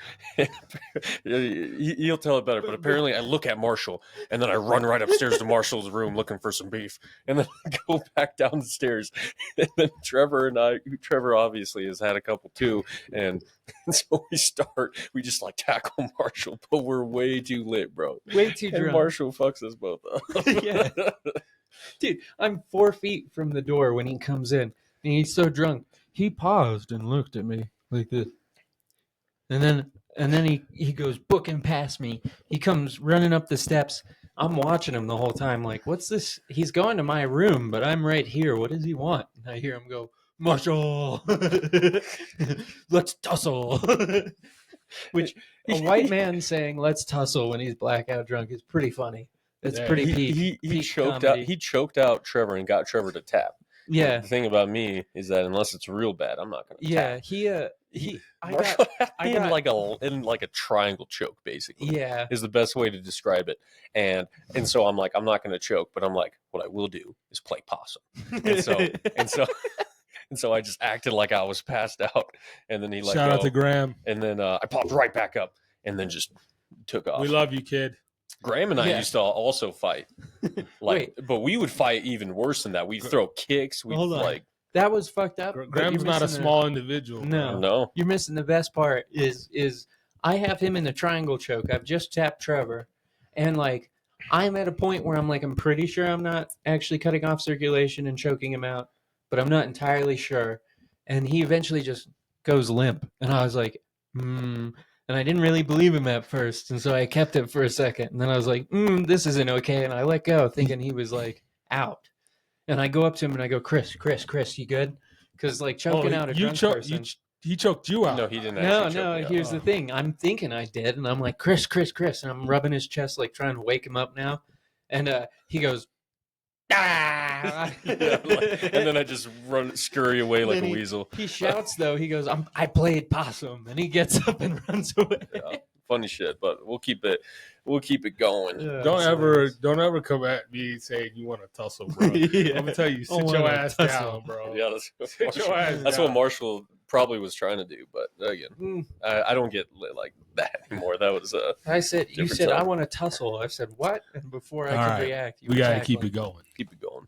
He'll tell it better, but apparently I look at Marshall, and then I run right upstairs to Marshall's room looking for some beef, and then I go back down the stairs. And then Trevor obviously has had a couple too, and so we just like tackle Marshall, but we're way too lit, bro. Way too And drunk. Marshall fucks us both up. Yeah. Dude, I'm 4 feet from the door when he comes in, and he's so drunk. He paused and looked at me like this, and then he goes booking past me. He comes running up the steps. I'm watching him the whole time, like, what's this? He's going to my room, but I'm right here. What does he want? And I hear him go, Marshall, let's tussle. Which a white man saying "let's tussle" when he's blackout drunk is pretty funny. It's Yeah, pretty peak. He peak choked comedy. out. He choked out Trevor and got Trevor to tap. Yeah, The thing about me is that unless it's real bad, I'm not gonna. yeah. Tap. He. I Marshall got. had me I got- in like a triangle choke, basically. Yeah. Is the best way to describe it. And so I'm like, I'm not gonna choke, but I'm like, what I will do is play possum. And so I just acted like I was passed out, and then he let shout go, out to Graham. and then I popped right back up, and then just took off. We love you, kid. Graham and I Yeah. used to also fight, but we would fight even worse than that. We'd throw kicks. We'd Hold on. like That was fucked up. but Graham's you're not a missing small individual. No. no. You're missing the best part. Is I have him in the triangle choke. I've just tapped Trevor, and like I'm at a point where I'm like, I'm pretty sure I'm not actually cutting off circulation and choking him out, but I'm not entirely sure. And he eventually just goes limp, and I was like, And I didn't really believe him at first, and so I kept it for a second, and then I was like, this isn't okay, and I let go, thinking he was like out. And I go up to him and I go, Chris, you good? Because like choking out a drunk person. He choked you out. No, he didn't. No, actually choke me out. here's the thing. I'm thinking I did, and I'm like, Chris, and I'm rubbing his chest, like trying to wake him up now. And he goes, ah! Yeah, and then I just scurry away like a weasel. He shouts though. He goes, I played possum, and he gets up and runs away. Yeah, funny shit, but we'll keep it going. Don't ever come at me saying you want to tussle, bro. Yeah. I'm gonna tell you, sit I your wanna ass tussle. down, bro. Yeah, Sit your ass that's down. what Marshall probably was trying to do, but again, I don't get lit like that anymore. That was I said, you Different said I time. want to tussle. I said what? And before I All could right. react, you We were gotta tackling. keep it going. keep it going.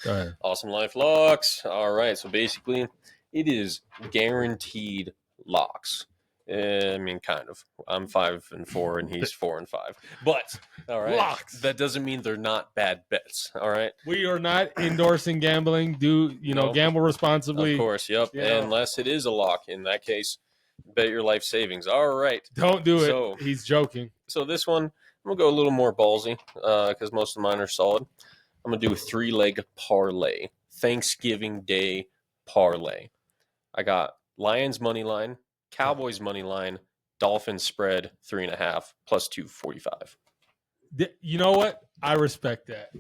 Go ahead. Awesome life locks. All right, so basically, it is guaranteed locks. I mean, kind of. I'm 5 and 4, and he's 4 and 5. But all right, Locks. that doesn't mean they're not bad bets. All right, We are not endorsing gambling. No. Gamble responsibly. of course, yep. Yeah. Unless it is a lock. In that case, bet your life savings. All right. Don't do it. So- He's joking. So this one, I'm gonna go a little more ballsy because most of mine are solid. I'm gonna do a 3-leg parlay, Thanksgiving Day parlay. I got Lions money line, Cowboys money line, Dolphins spread 3.5 plus 245. You know what? I respect that.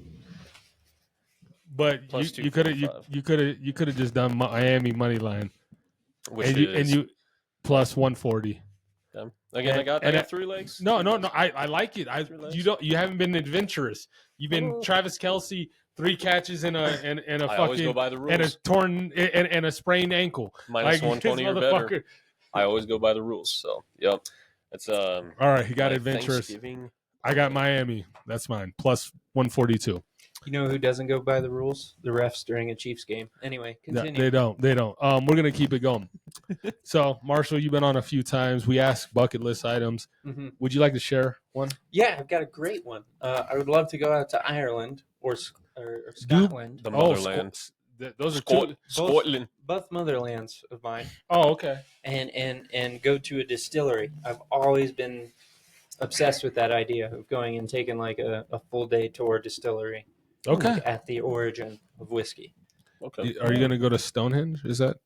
But Plus you could have 245. you could have just done Miami money line Which and is you plus 140. again. I and got 3 legs. No. I like it. Three legs? You haven't been adventurous. You've been Oh. Travis Kelce, 3 catches and a I always go fucking by the and a rules. torn and a sprained ankle. Minus Like, 120 this or better. motherfucker- I always go by the rules. So yep, that's All right, he got my adventurous. Thanksgiving. I got Miami. That's mine. Plus 142. You know who doesn't go by the rules? The refs during a Chiefs game. Anyway, No, continue. they don't. We're gonna keep it going. So, Marshall, you've been on a few times. We ask bucket list items. Mhm. Would you like to share one? Yeah, I've got a great one. I would love to go out to Ireland or Scotland. The motherland. Those are two. Scotland. Both motherlands of mine. Oh, okay. And go to a distillery. I've always been obsessed with that idea of going and taking like a full day tour distillery. Okay. Like, at the origin of whiskey. Okay. Are you going to go to Stonehenge? Is that?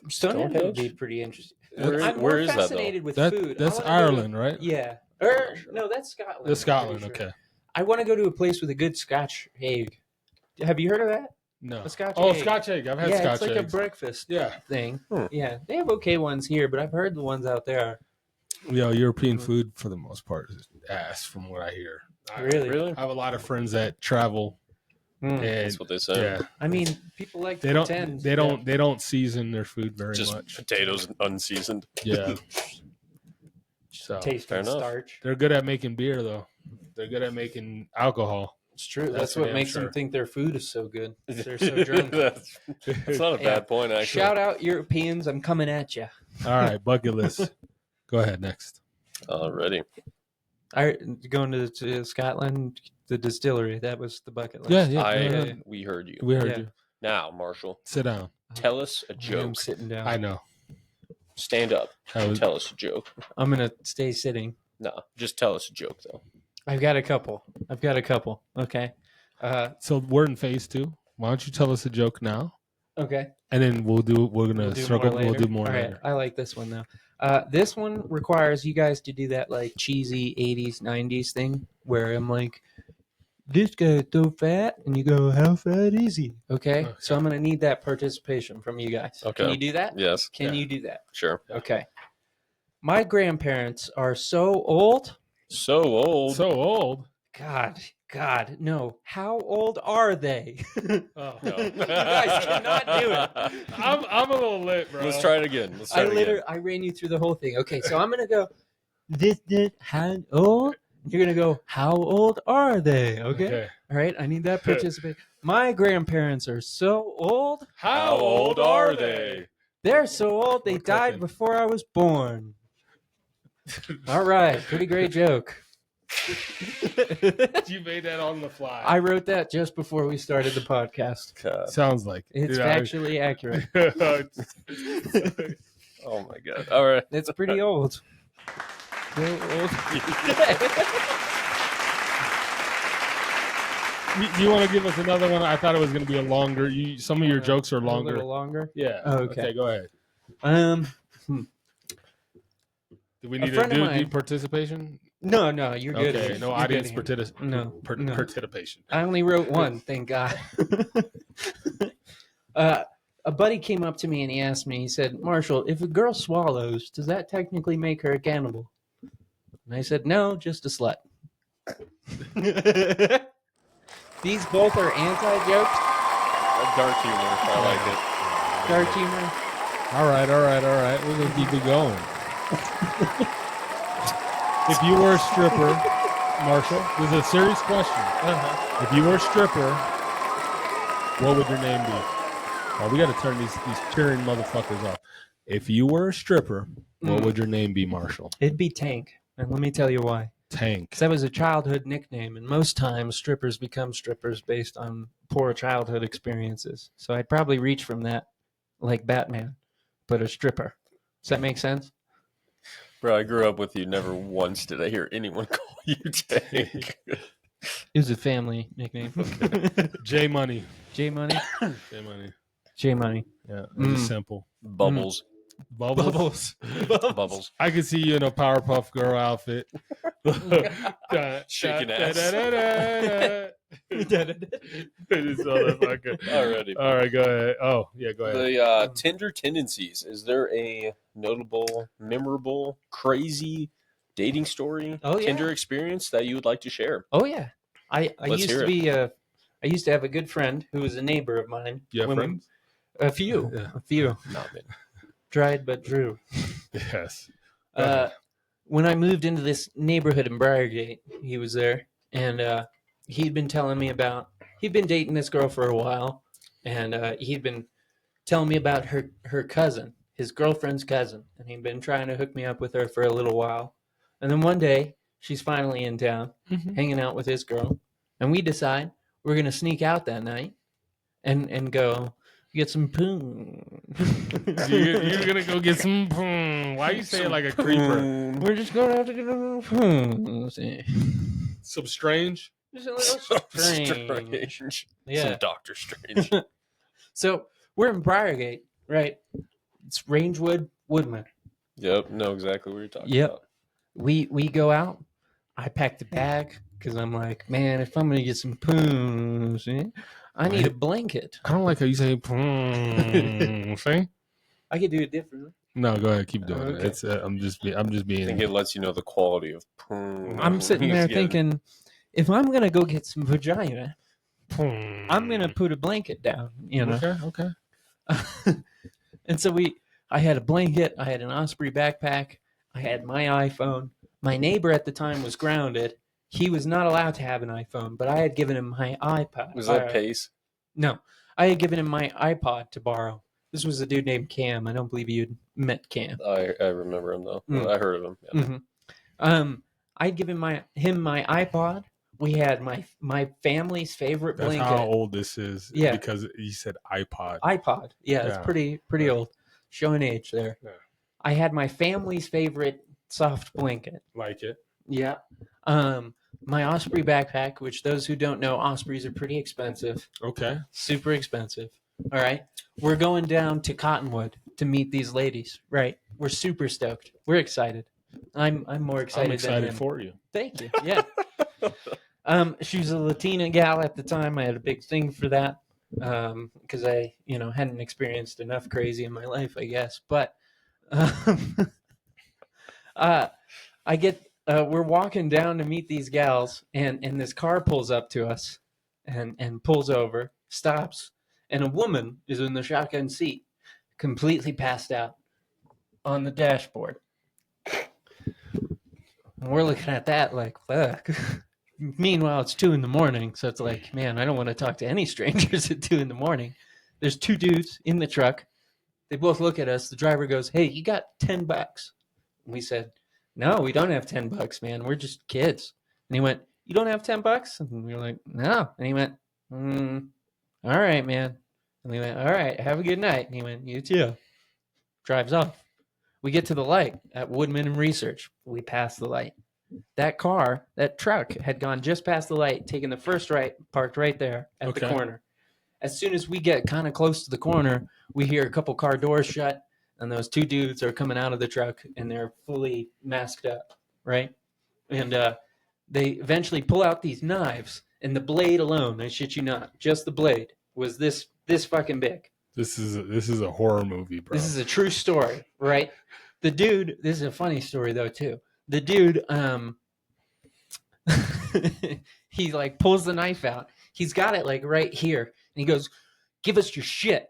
Stonehenge would be pretty interesting. I'm more Where is that, though? fascinated with food. That's I wanna go to- Ireland, right? Yeah. No, that's Scotland. That's I'm Scotland. pretty sure. Okay. I want to go to a place with a good Scotch egg. Have you heard of that? No. A Scotch Oh, egg. Scotch egg. I've had Yeah, Scotch it's like eggs. a breakfast Yeah. thing. Hmm. Yeah, they have okay ones here, but I've heard the ones out there. European Mhm. food for the most part is ass, from what I hear. Really? I have a lot of friends that travel, Mm. and That's what they say. yeah, I mean, people like to they pretend. don't season their food very Just much. potatoes unseasoned. Yeah. So taste Fair and enough. starch. they're good at making beer, though. They're good at making alcohol. It's true. That's That's for what damn makes sure. them think their food is so good. They're so drunk. that's not a Yeah. bad point, actually. Shout out Europeans! I'm coming at you. All right, bucket list. Go ahead next. Already. Going to Scotland, the distillery. That was the bucket list. Yeah. We heard you. We heard Yeah. you. Now, Marshall, Sit down. tell us a I'm joke. sitting down. I know. Stand up. That was- Tell us a joke. I'm gonna stay sitting. No, just tell us a joke, though. I've got a couple. Okay. So we're in phase 2. Why don't you tell us a joke now, Okay. and then we're gonna We'll do circle. more We'll later. do more All right. later. I like this one though. This one requires you guys to do that like cheesy 80s, 90s thing where I'm like, this guy's so fat, and you go, how fat is he? Okay. Okay. So I'm gonna need that participation from you guys. Okay. Can you do that? Yes, Can Yeah. you do that? sure. Okay. My grandparents are so old. So old. So old. God, no. How old are they? Oh. No. You guys cannot do it. I'm a little lit, bro. Let's try it again. Let's try it again. I ran you through the whole thing. Okay, so I'm gonna go. This how old? You're gonna go. How old are they? Okay. All right. I need that participate. My grandparents are so old. How old are they? They're so old they We're died cooking. before I was born. All right. Pretty great joke. You made that on the fly. I wrote that just before we started the podcast. God. Sounds like it. It's Dude, I- factually accurate. Oh my God. All right. It's pretty old. you want to give us another one? I thought it was going to be a longer. Some of your jokes are A longer. little longer. Yeah. Oh, okay. Go ahead. Do we A need to friend of do mine- participation? No, you're good. Okay. here. No You're audience good here. No. participation. I only wrote one, thank God. A buddy came up to me and he asked me, he said, Marshall, if a girl swallows, does that technically make her a cannibal? And I said, no, just a slut. These both are anti-jokes, Dark humor. I like it. dark humor. All right. We're going to keep it going. If you were a stripper, Marshall, this is a serious question. If you were a stripper, what would your name be? Oh, we got to turn these cheering motherfuckers off. If you were a stripper, what would your name be, Marshall? It'd be Tank, and let me tell you why. Tank. Because that was a childhood nickname, and most times strippers become strippers based on poor childhood experiences. So I'd probably reach from that like Batman, but a stripper. Does that make sense? Bro, I grew up with you. Never once did I hear anyone call you Tank. It was a family nickname. J Money. J Money. J Money. J Money. Yeah, it's simple. Bubbles. Bubbles. Bubbles. I could see you in a Powerpuff Girl outfit. Shaking ass. Already. All right, go ahead. Oh, yeah, go ahead. The Tinder tendencies. Is there a notable, memorable, crazy dating story, Oh, yeah. Tinder experience that you would like to share? Oh yeah. I Let's used hear to it. be I used to have a good friend who was a neighbor of mine. You have When we- friends? A few. Yeah. A few. Not many. Tried but true. Yes. When I moved into this neighborhood in Briargate, he was there, and he'd been telling me about. He'd been dating this girl for a while, and he'd been telling me about her cousin. his girlfriend's cousin, and he'd been trying to hook me up with her for a little while. And then one day, she's finally in town, hanging out with his girl, and we decide we're gonna sneak out that night and go get some poon. You're gonna go get some. Why you say it like a creeper? We're just going to have to get a little poon. Some strange. Just a little strange. Yeah. Some Doctor Strange. So we're in Briargate, right? It's Rangewood Woodman. Yep, know exactly what you're talking Yep. about. We go out. I pack the bag because I'm like, man, if I'm gonna get some poons, I need a blanket. I don't like how you say. See? I could do it differently. No, go ahead. Keep doing Okay. it. It's. I'm just being. I think it lets you know the quality of poon. I'm sitting there thinking, if I'm gonna go get some vagina, I'm gonna put a blanket down. You know. Okay. And so I had a blanket, I had an Osprey backpack, I had my iPhone. My neighbor at the time was grounded. He was not allowed to have an iPhone, but I had given him my iPod. Was that Pace? No, I had given him my iPod to borrow. This was a dude named Cam. I don't believe you'd met Cam. I remember him though. Mm. I heard of him. Yeah. Mm-hmm. I'd given him my iPod. We had my family's favorite That's blanket. how old this is. Yeah. Because you said iPod. iPod. Yeah, it's pretty old. Showing age there. Yeah. I had my family's favorite soft blanket. Like it. Yeah. My Osprey backpack, which those who don't know, Ospreys are pretty expensive. Okay. Super expensive. All right. We're going down to Cottonwood to meet these ladies. Right. We're super stoked. We're excited. I'm more excited. I'm excited than him. for you. Thank you. Yeah. She was a Latina gal at the time. I had a big thing for that because I, hadn't experienced enough crazy in my life, I guess. But we're walking down to meet these gals, and this car pulls up to us and pulls over, stops, and a woman is in the shotgun seat, completely passed out on the dashboard. And we're looking at that like, fuck. Meanwhile, it's 2 a.m, so it's like, man, I don't want to talk to any strangers at 2 a.m. There's 2 dudes in the truck. They both look at us. The driver goes, "Hey, you got $10?" And we said, "No, we don't have $10, man. We're just kids." And he went, "You don't have $10?" And we were like, "No." And he went, "All right, man." And we went, "All right, have a good night." And he went, "You too." Drives off. We get to the light at Woodman and Research. We pass the light. That truck had gone just past the light, taken the first right, parked right there at the corner. As soon as we get kind of close to the corner, we hear a couple car doors shut, and those 2 dudes are coming out of the truck, and they're fully masked up, right? And they eventually pull out these knives, and the blade alone, I shit you not, just the blade, was this fucking big. This is a horror movie, bro. This is a true story, right? The dude, this is a funny story, though, too. The dude, he like pulls the knife out. He's got it like right here. And he goes, "Give us your shit.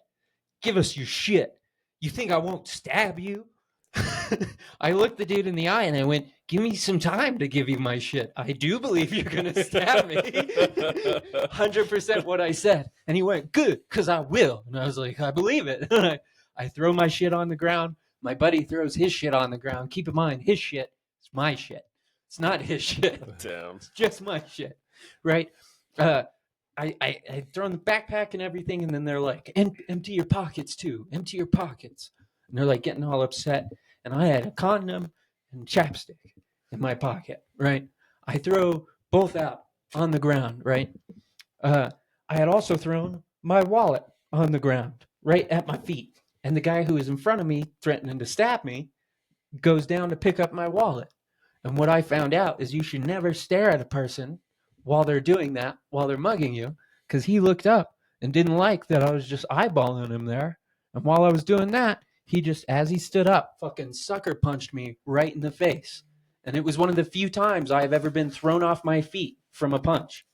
Give us your shit. You think I won't stab you?" I looked the dude in the eye and I went, "Give me some time to give you my shit. I do believe you're going to stab me." 100% what I said. And he went, "Good, because I will." And I was like, "I believe it." I throw my shit on the ground. My buddy throws his shit on the ground. Keep in mind, his shit is my shit. It's not his shit. Damn. It's just my shit, right? I throw in the backpack and everything, and then they're like, empty your pockets too. Empty your pockets. And they're like getting all upset. And I had a condom and chapstick in my pocket, right? I throw both out on the ground, right? I had also thrown my wallet on the ground, right at my feet. And the guy who was in front of me, threatening to stab me, goes down to pick up my wallet. And what I found out is you should never stare at a person while they're doing that, while they're mugging you, because he looked up and didn't like that I was just eyeballing him there. And while I was doing that, he just, as he stood up, fucking sucker punched me right in the face. And it was one of the few times I've ever been thrown off my feet from a punch.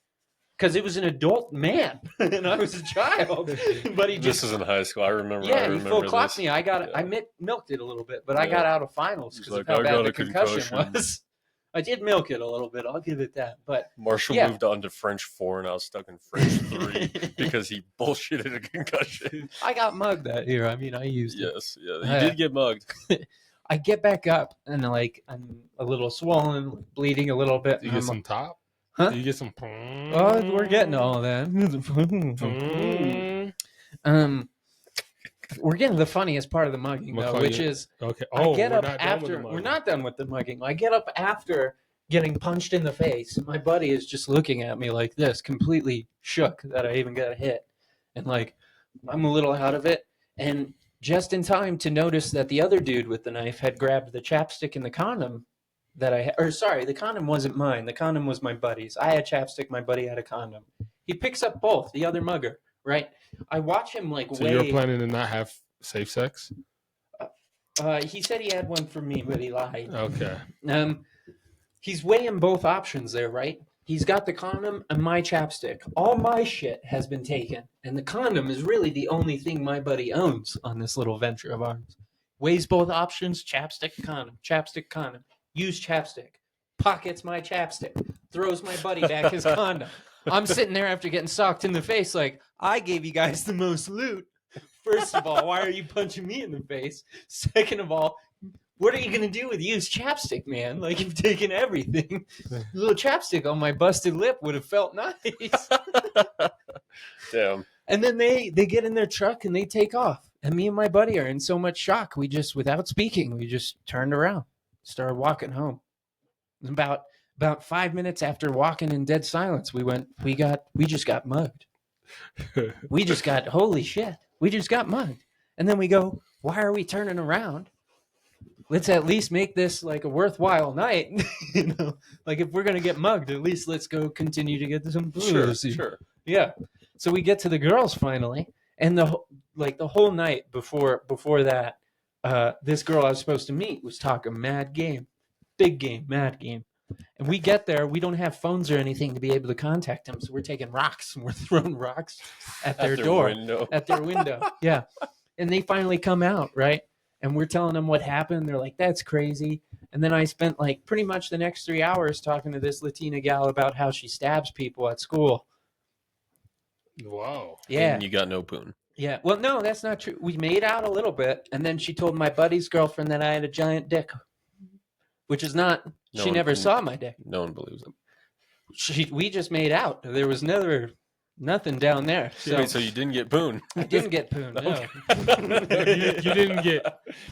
Because it was an adult man, and I was a child. But he just... This is in high school. I remember. Yeah, he full clocked this. me. I milked it a little bit, but I got out of finals because of like, how "I bad got the a concussion concussion." was. I did milk it a little bit. I'll give it that. But Marshall Yeah. moved on to French 4, and I was stuck in French 3 because he bullshitted a concussion. I got mugged that year. I mean, I used it. Yes, yeah, you did get mugged. I get back up and like I'm a little swollen, bleeding a little bit. Do you and get I'm some top? Huh? Do you get some? Oh, we're getting all that. We're getting the funniest part of the mugging though, McCall, which you- is Okay. I Oh, get we're up not done with after the we're mugging. not done with the mugging. I get up after getting punched in the face. My buddy is just looking at me like this, completely shook that I even got hit. And like I'm a little out of it. And just in time to notice that the other dude with the knife had grabbed the chapstick and the condom that the condom wasn't mine. The condom was my buddy's. I had chapstick, my buddy had a condom. He picks up both, the other mugger, right? I watch him like So you're planning to not have safe sex? He said he had one for me, but he lied. Okay. He's weighing both options there, right? He's got the condom and my chapstick. All my shit has been taken, and the condom is really the only thing my buddy owns on this little venture of ours. Weighs both options, chapstick, condom. Use chapstick. Pockets my chapstick. Throws my buddy back his condom. I'm sitting there after getting socked in the face like, I gave you guys the most loot. First of all, why are you punching me in the face? Second of all, what are you going to do with used chapstick, man? Like, you've taken everything. A little chapstick on my busted lip would have felt nice. Damn. And then they get in their truck and they take off. And me and my buddy are in so much shock. We just, without speaking, we just turned around, started walking home. About 5 minutes after walking in dead silence, we just got mugged. We just got, holy shit, we just got mugged. And then we go, why are we turning around? Let's at least make this like a worthwhile night. You know, like if we're going to get mugged, at least let's go continue to get some booze. Sure. Yeah. So we get to the girls finally. And the whole night before that, this girl I was supposed to meet was talking mad game, big game, mad game. And we get there, we don't have phones or anything to be able to contact them. So we're taking rocks and we're throwing rocks at their door, window. at their window. Yeah. And they finally come out, right? And we're telling them what happened. They're like, that's crazy. And then I spent like pretty much the next 3 hours talking to this Latina gal about how she stabs people at school. Wow. Yeah. And you got no poon. Yeah. Well, no, that's not true. We made out a little bit. And then she told my buddy's girlfriend that I had a giant dick, which is not, No she one never can- saw my dick. No one believes him. We just made out. There was nothing down there. So, Wait, so you didn't get poon? I didn't get poon. No. you didn't get.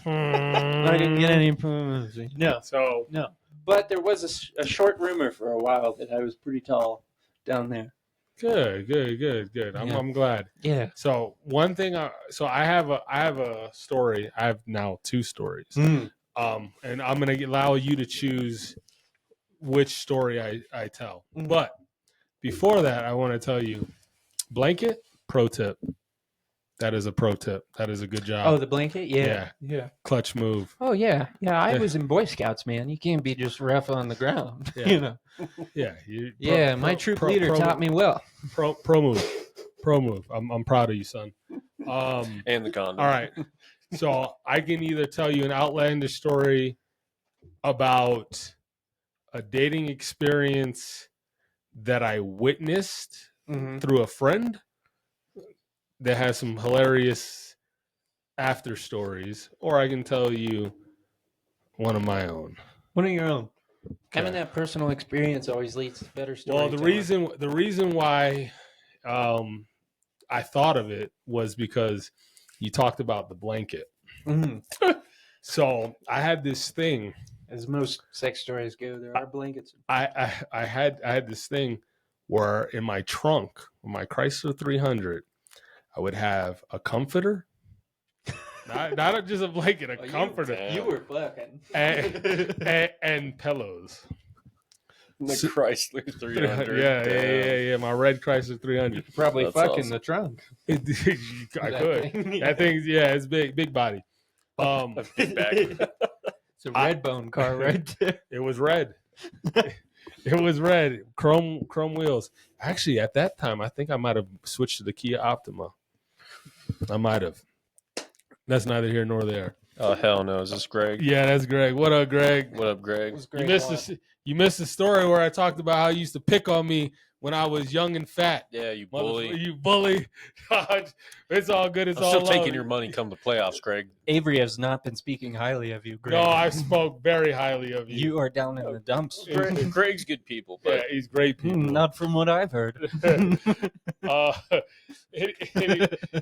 I didn't get any poon. No. So No. But there was a short rumor for a while that I was pretty tall down there. good. I'm, Yeah. I'm glad. Yeah. So one thing, I have a story. I have now two stories. Mm. And I'm gonna allow you to choose which story I tell. Mm. But before that, I want to tell you, blanket pro tip. That is a pro tip. That is a good job. Oh, the blanket? Yeah. Yeah. Clutch move. Oh, yeah. Yeah, I Yeah. was in Boy Scouts, man. You can't be just rough on the ground. Yeah. You know. Yeah. My troop leader taught me well. Pro move. I'm proud of you, son. And the condom. All right. So I can either tell you an outlandish story about a dating experience that I witnessed Mm-hmm. through a friend that has some hilarious after stories, or I can tell you one of my own. One of your own. Having Okay. that personal experience always leads to better stories. Well, the reason why I thought of it was because you talked about the blanket. Mm. So I had this thing. As most sex stories go, there are blankets. I had this thing where in my trunk, my Chrysler 300, I would have a comforter, not just a blanket, a comforter, You were fucking. and pillows. The So- Chrysler 300. Yeah. My red Chrysler 300. Probably That's fucking awesome. the trunk. I That could. thing. That thing's it's big body. A big bag. It's a red bone car right there. It was red. It was red. Chrome wheels. Actually, at that time, I think I might have switched to the Kia Optima. I might have. That's neither here nor there. Oh hell no! Is this Greg? Yeah, that's Greg. What up, Greg? What up, Greg? Was You great missed one. you missed the story where I talked about how you used to pick on me when I was young and fat. Yeah, you bully. You bully. It's all good. It's I'm all still love. taking your money come the playoffs, Greg. Avery has not been speaking highly of you, Greg. No, I spoke very highly of you. You are down in the dumps. Greg's good people, Yeah, but he's great people. Not from what I've heard. uh,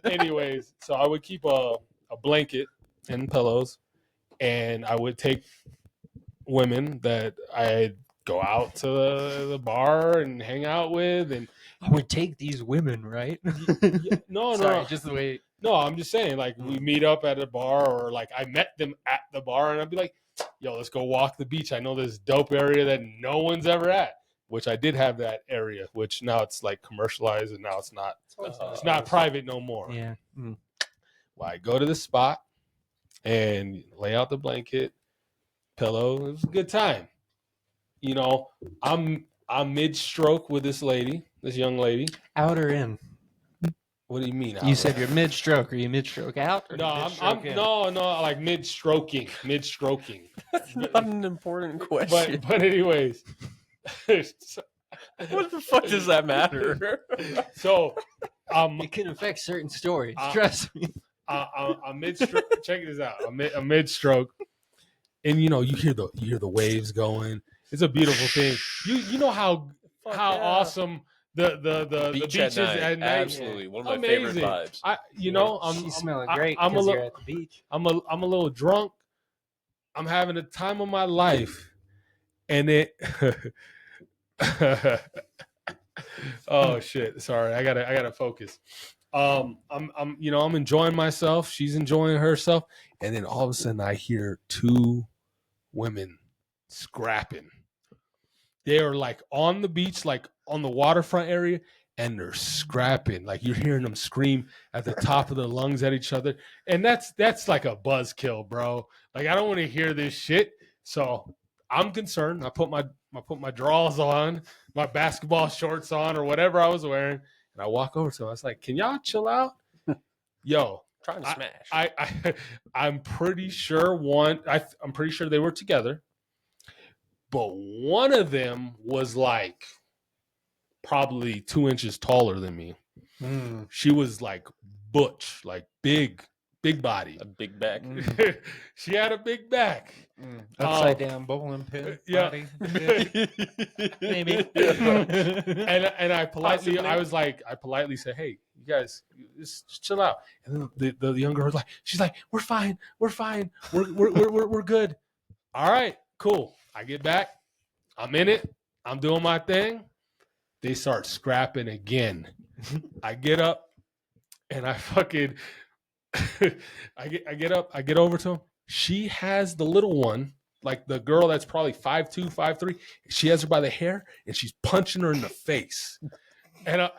anyways, so I would keep a blanket and pillows, and I would take women that I'd go out to the bar and hang out with, and I would take these women, right? no, Sorry, just the way. no, I'm just saying, like, we meet up at a bar, or like I met them at the bar, and I'd be like, yo, let's go walk the beach. I know this dope area that no one's ever at, which I did have that area, which now it's like commercialized, and now it's not private no more. Yeah. Well, I go to the spot and lay out the blanket, pillow. It was a good time. You know, I'm mid-stroke with this young lady. Out or in? What do you mean? You said you're mid-stroke. Are you mid-stroke out? Or no, mid-stroke in? no, like mid-stroking. that's not an important question. But anyways, What the fuck does that matter? so It can affect certain stories. Trust me. I'm mid-stroke. Check this out. I'm mid-stroke, and you hear the waves going. It's a beautiful thing. You know how awesome the beaches at night. Absolutely, one of my favorite vibes. She's smelling great I'm because you're at the beach. I'm a little drunk. I'm having the time of my life, and it. Oh shit! Sorry, I gotta focus. I'm enjoying myself. She's enjoying herself, and then all of a sudden I hear two women scrapping. They are like on the beach, like on the waterfront area, and they're scrapping. Like you're hearing them scream at the top of their lungs at each other, and that's like a buzzkill, bro. Like I don't want to hear this shit. So I'm concerned. I put my drawers on, my basketball shorts on, or whatever I was wearing, and I walk over to them. I was like, "Can y'all chill out?" Yo, Trying to smash. I'm pretty sure I'm pretty sure they were together, but one of them was like probably 2 inches taller than me. She was like butch, like big body, A big back. She had a big back. Upside down bowling pin. Yeah. Body. Maybe. And I politely said, "Hey, you guys, just chill out." And then the young girl was like, she's like, we're fine, we're good. All right, cool. I get back, I'm in it, I'm doing my thing. They start scrapping again. I get up, and I fucking, I get up, I get over to him. She has the little one, like the girl that's probably 5'2", 5'3". She has her by the hair, and she's punching her in the face. And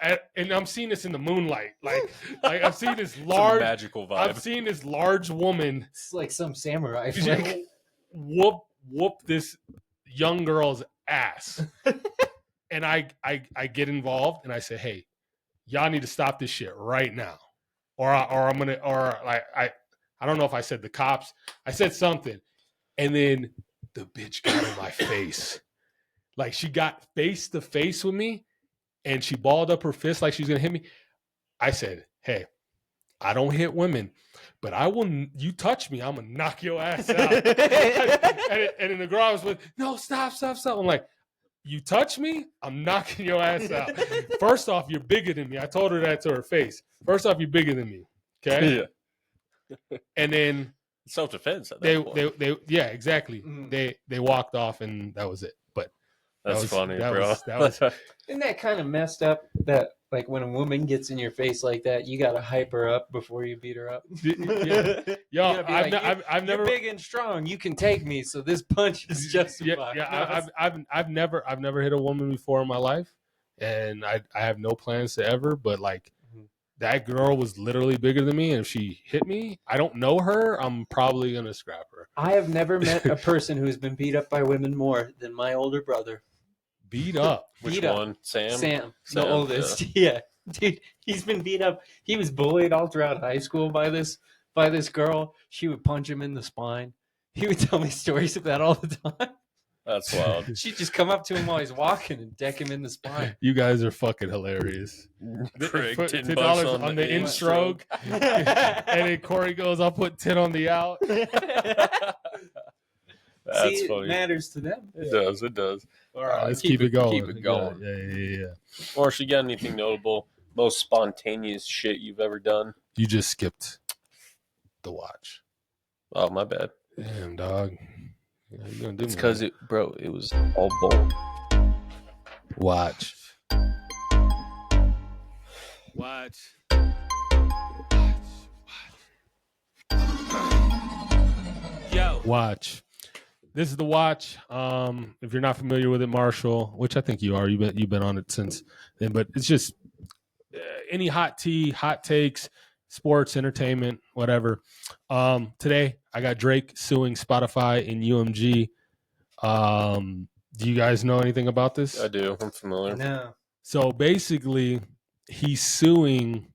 I'm seeing this in the moonlight, like I've seen this large magical vibe. I've seen this large woman It's like some samurai flick. whoop this young girl's ass. And I get involved, and I say, "Hey, y'all need to stop this shit right now, or I'm gonna, or like I don't know if I said the cops. I said something, and then the bitch got in my face, like she got face to face with me, and she balled up her fist like she was gonna hit me. I said, "Hey, I don't hit women, but I will. You touch me, I'm gonna knock your ass out." And then the girl I was with, "No, stop. I'm like, "You touch me, I'm knocking your ass out." First off, you're bigger than me. I told her that to her face. First off, you're bigger than me. Okay. Yeah. And then Self-defense at that point. they yeah, exactly. They walked off, and that was it. But That's funny, that bro. Was Isn't that kind of messed up that, like, when a woman gets in your face like that, you got to hype her up before you beat her up? yeah. Yo, You gotta be like, I've never You're big and strong. You can take me, so this punch is justified. I've never hit a woman before in my life, and I have no plans to ever. But like, that girl was literally bigger than me, and if she hit me, I don't know her, I'm probably gonna scrap her. I have never met a person who's been beat up by women more than my older brother. Beat up. Which Beat up. one? Sam, the Sam, oldest. Yeah. Dude, he's been beat up. He was bullied all throughout high school by this by this girl. She would punch him in the spine. He would tell me stories of that all the time. That's wild. She'd just come up to him while he's walking and deck him in the spine. You guys are fucking hilarious. Craig, Put $10 $10 on the in stroke, and then Corey goes, "I'll put 10 on the out." That's See, funny. it matters to them. It does. It does. All right, let's keep it going. Keep it going. Yeah. Marsh, you got anything notable? Most spontaneous shit you've ever done? You just skipped the watch. Oh, my bad. Damn, dog. How you gonna do It's me? because it was all bold. Watch. Watch. Yo. Watch. This is the watch. If you're not familiar with it, Marshall, which I think you are, you've been on it since then, but it's just any hot tea, hot takes, sports, entertainment, whatever. Today I got Drake suing Spotify and UMG. Do you guys know anything about this? I do. I'm familiar. No. So basically, he's suing.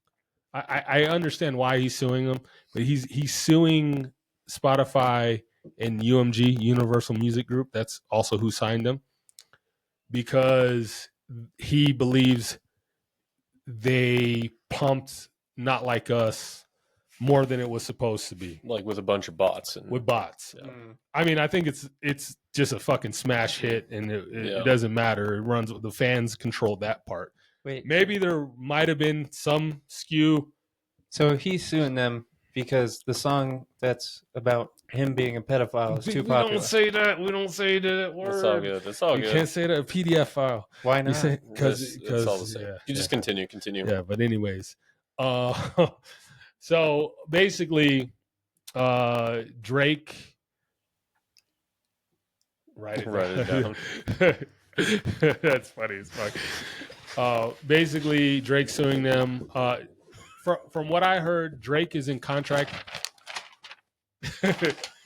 I understand why he's suing them, but he's suing Spotify and UMG, Universal Music Group. That's also who signed him, because he believes they pumped Not Like Us more than it was supposed to be Like with a bunch of bots. And with bots. Yeah. I mean, I think it's just a fucking smash hit, and it doesn't matter. It runs. The fans control that part. Wait. Maybe there might have been some skew. So he's suing them because the song that's about him being a pedophile is too popular. We don't say that. We don't say that word. That's all good. That's all You good. can't say that. A PDF file. Why You not? say because It's all the same. You just continue. Yeah, but anyways, so basically, Drake. Write it down. That's funny as fuck. Basically, Drake suing them. From what I heard, Drake is in contract.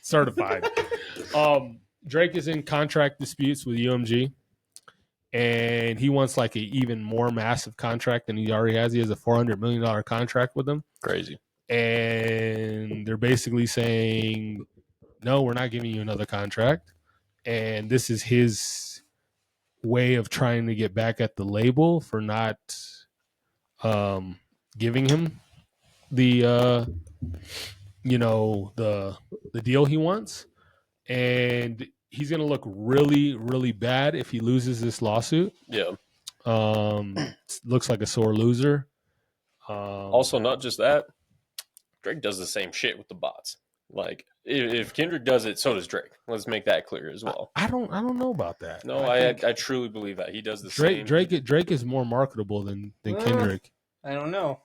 Certified. Drake is in contract disputes with UMG, and he wants like an even more massive contract than he already has. He has a $400 million contract with them. Crazy. And they're basically saying, no, we're not giving you another contract. And this is his way of trying to get back at the label for not giving him the the deal he wants. And he's going to look really, really bad if he loses this lawsuit. Yeah. Looks like a sore loser. Also, not just that, Drake does the same shit with the bots. Like, if Kendrick does it, so does Drake. Let's make that clear as well. I don't know about that. No, I truly believe that he does the same. Drake is more marketable than Kendrick. I don't know.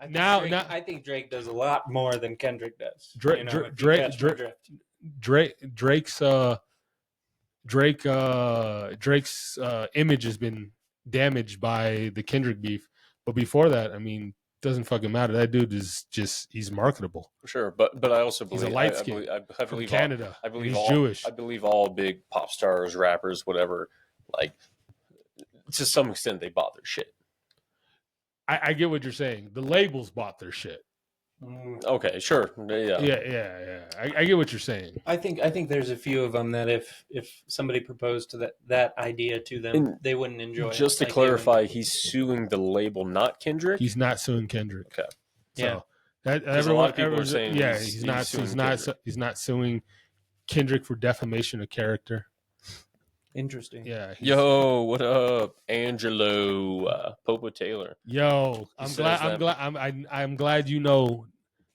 I think Drake does a lot more than Kendrick does. Drake's image has been damaged by the Kendrick beef, but before that, I mean, doesn't fucking matter. That dude is just, he's marketable. Sure, but I also believe he's a light skin from Canada. I believe he's Jewish. I believe all big pop stars, rappers, whatever, like, to some extent they bought their shit. I get what you're saying. The labels bought their shit. Okay, sure. Yeah. I get what you're saying. I think there's a few of them that if somebody proposed to that idea to them, And they wouldn't enjoy it. Just to clarify, he's suing the label, not Kendrick. He's not suing Kendrick. Okay. So yeah. A lot of people are saying he's not suing Kendrick for defamation of character. Interesting. Yeah. Yo, what up, Angelo Popo Taylor? Yo, I'm glad you know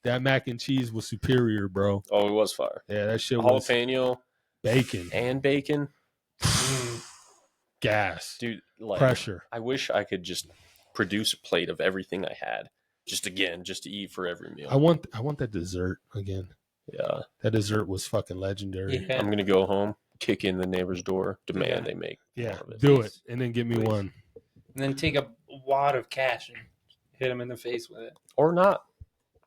that mac and cheese was superior, bro. Oh, it was fire. Yeah, that shit was Jalapeno bacon and bacon. gas, Dude, like, pressure. I wish I could just produce a plate of everything I had, just to eat for every meal. I want that dessert again. Yeah, that dessert was fucking legendary. Yeah. I'm gonna go home, kick in the neighbor's door, demand they make. Yeah, more of it. do it, and then give me one. And then take a wad of cash and hit him in the face with it. Or not.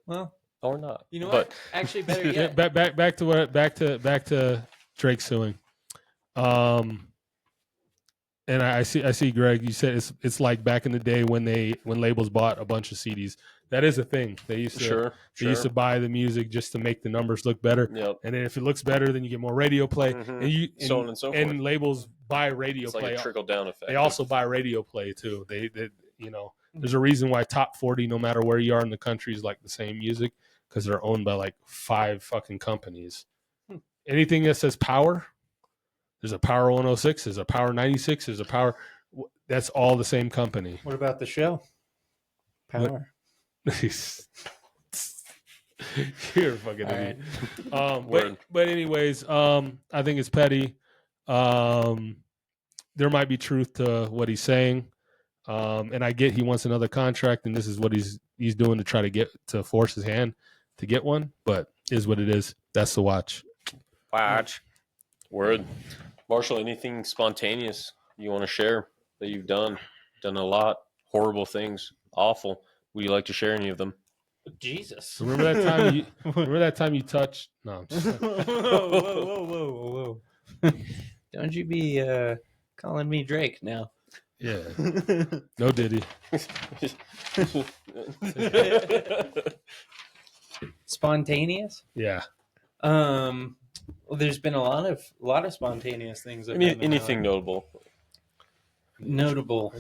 Well, or not. You know but, what? Actually, better yet. back to Drake suing. And I see, Greg. You said it's like back in the day when labels bought a bunch of CDs. That is a thing. They used to Sure. they used to buy the music just to make the numbers look better. Yep. And then if it looks better, then you get more radio play. Mhm. And So on and so and forth. labels buy radio It's like play. a trickle down effect. They also buy radio play too. They there's a reason why top 40, no matter where you are in the country, is like the same music because they're owned by like 5 fucking companies. Anything that says power, there's a Power 106, there's a Power 96, there's a Power. That's all the same company. What about the show? Power. You're a fucking All idiot. right. But anyways, I think it's petty. There might be truth to what he's saying. And I get he wants another contract, and this is what he's doing to try to force his hand to get one. But is what it is. That's the watch. Watch. Word. Marshall, anything spontaneous you want to share that you've done? Done a lot. Horrible things. Awful. Would you like to share any of them? Jesus. Remember that time you touched? No, I'm just whoa. Don't you be calling me Drake now. yeah. No Diddy. Spontaneous? Yeah. Well, there's been a lot of spontaneous things. I've done in my Anything life. notable? Notable.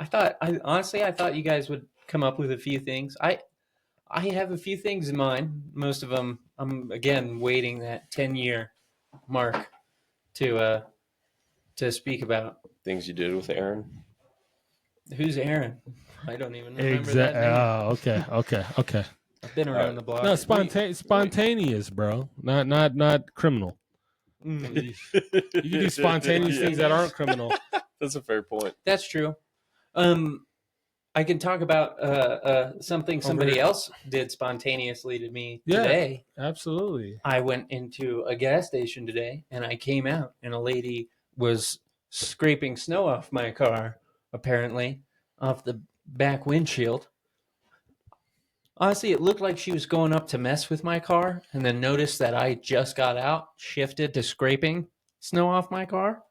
I thought you guys would come up with a few things. I have a few things in mind. Most of them, I'm again waiting that 10-year mark to speak about. Things you did with Aaron? Who's Aaron? I don't even remember that name. Okay. I've been around the block. No, spontaneous, bro. Not criminal. Mm, You can do spontaneous things that aren't criminal. That's a fair point. that's true. I can talk about something somebody here. else did spontaneously to me Yeah. today. Absolutely. I went into a gas station today and I came out and a lady was scraping snow off my car, apparently, off the back windshield. Honestly, it looked like she was going up to mess with my car and then noticed that I just got out, shifted to scraping snow off my car,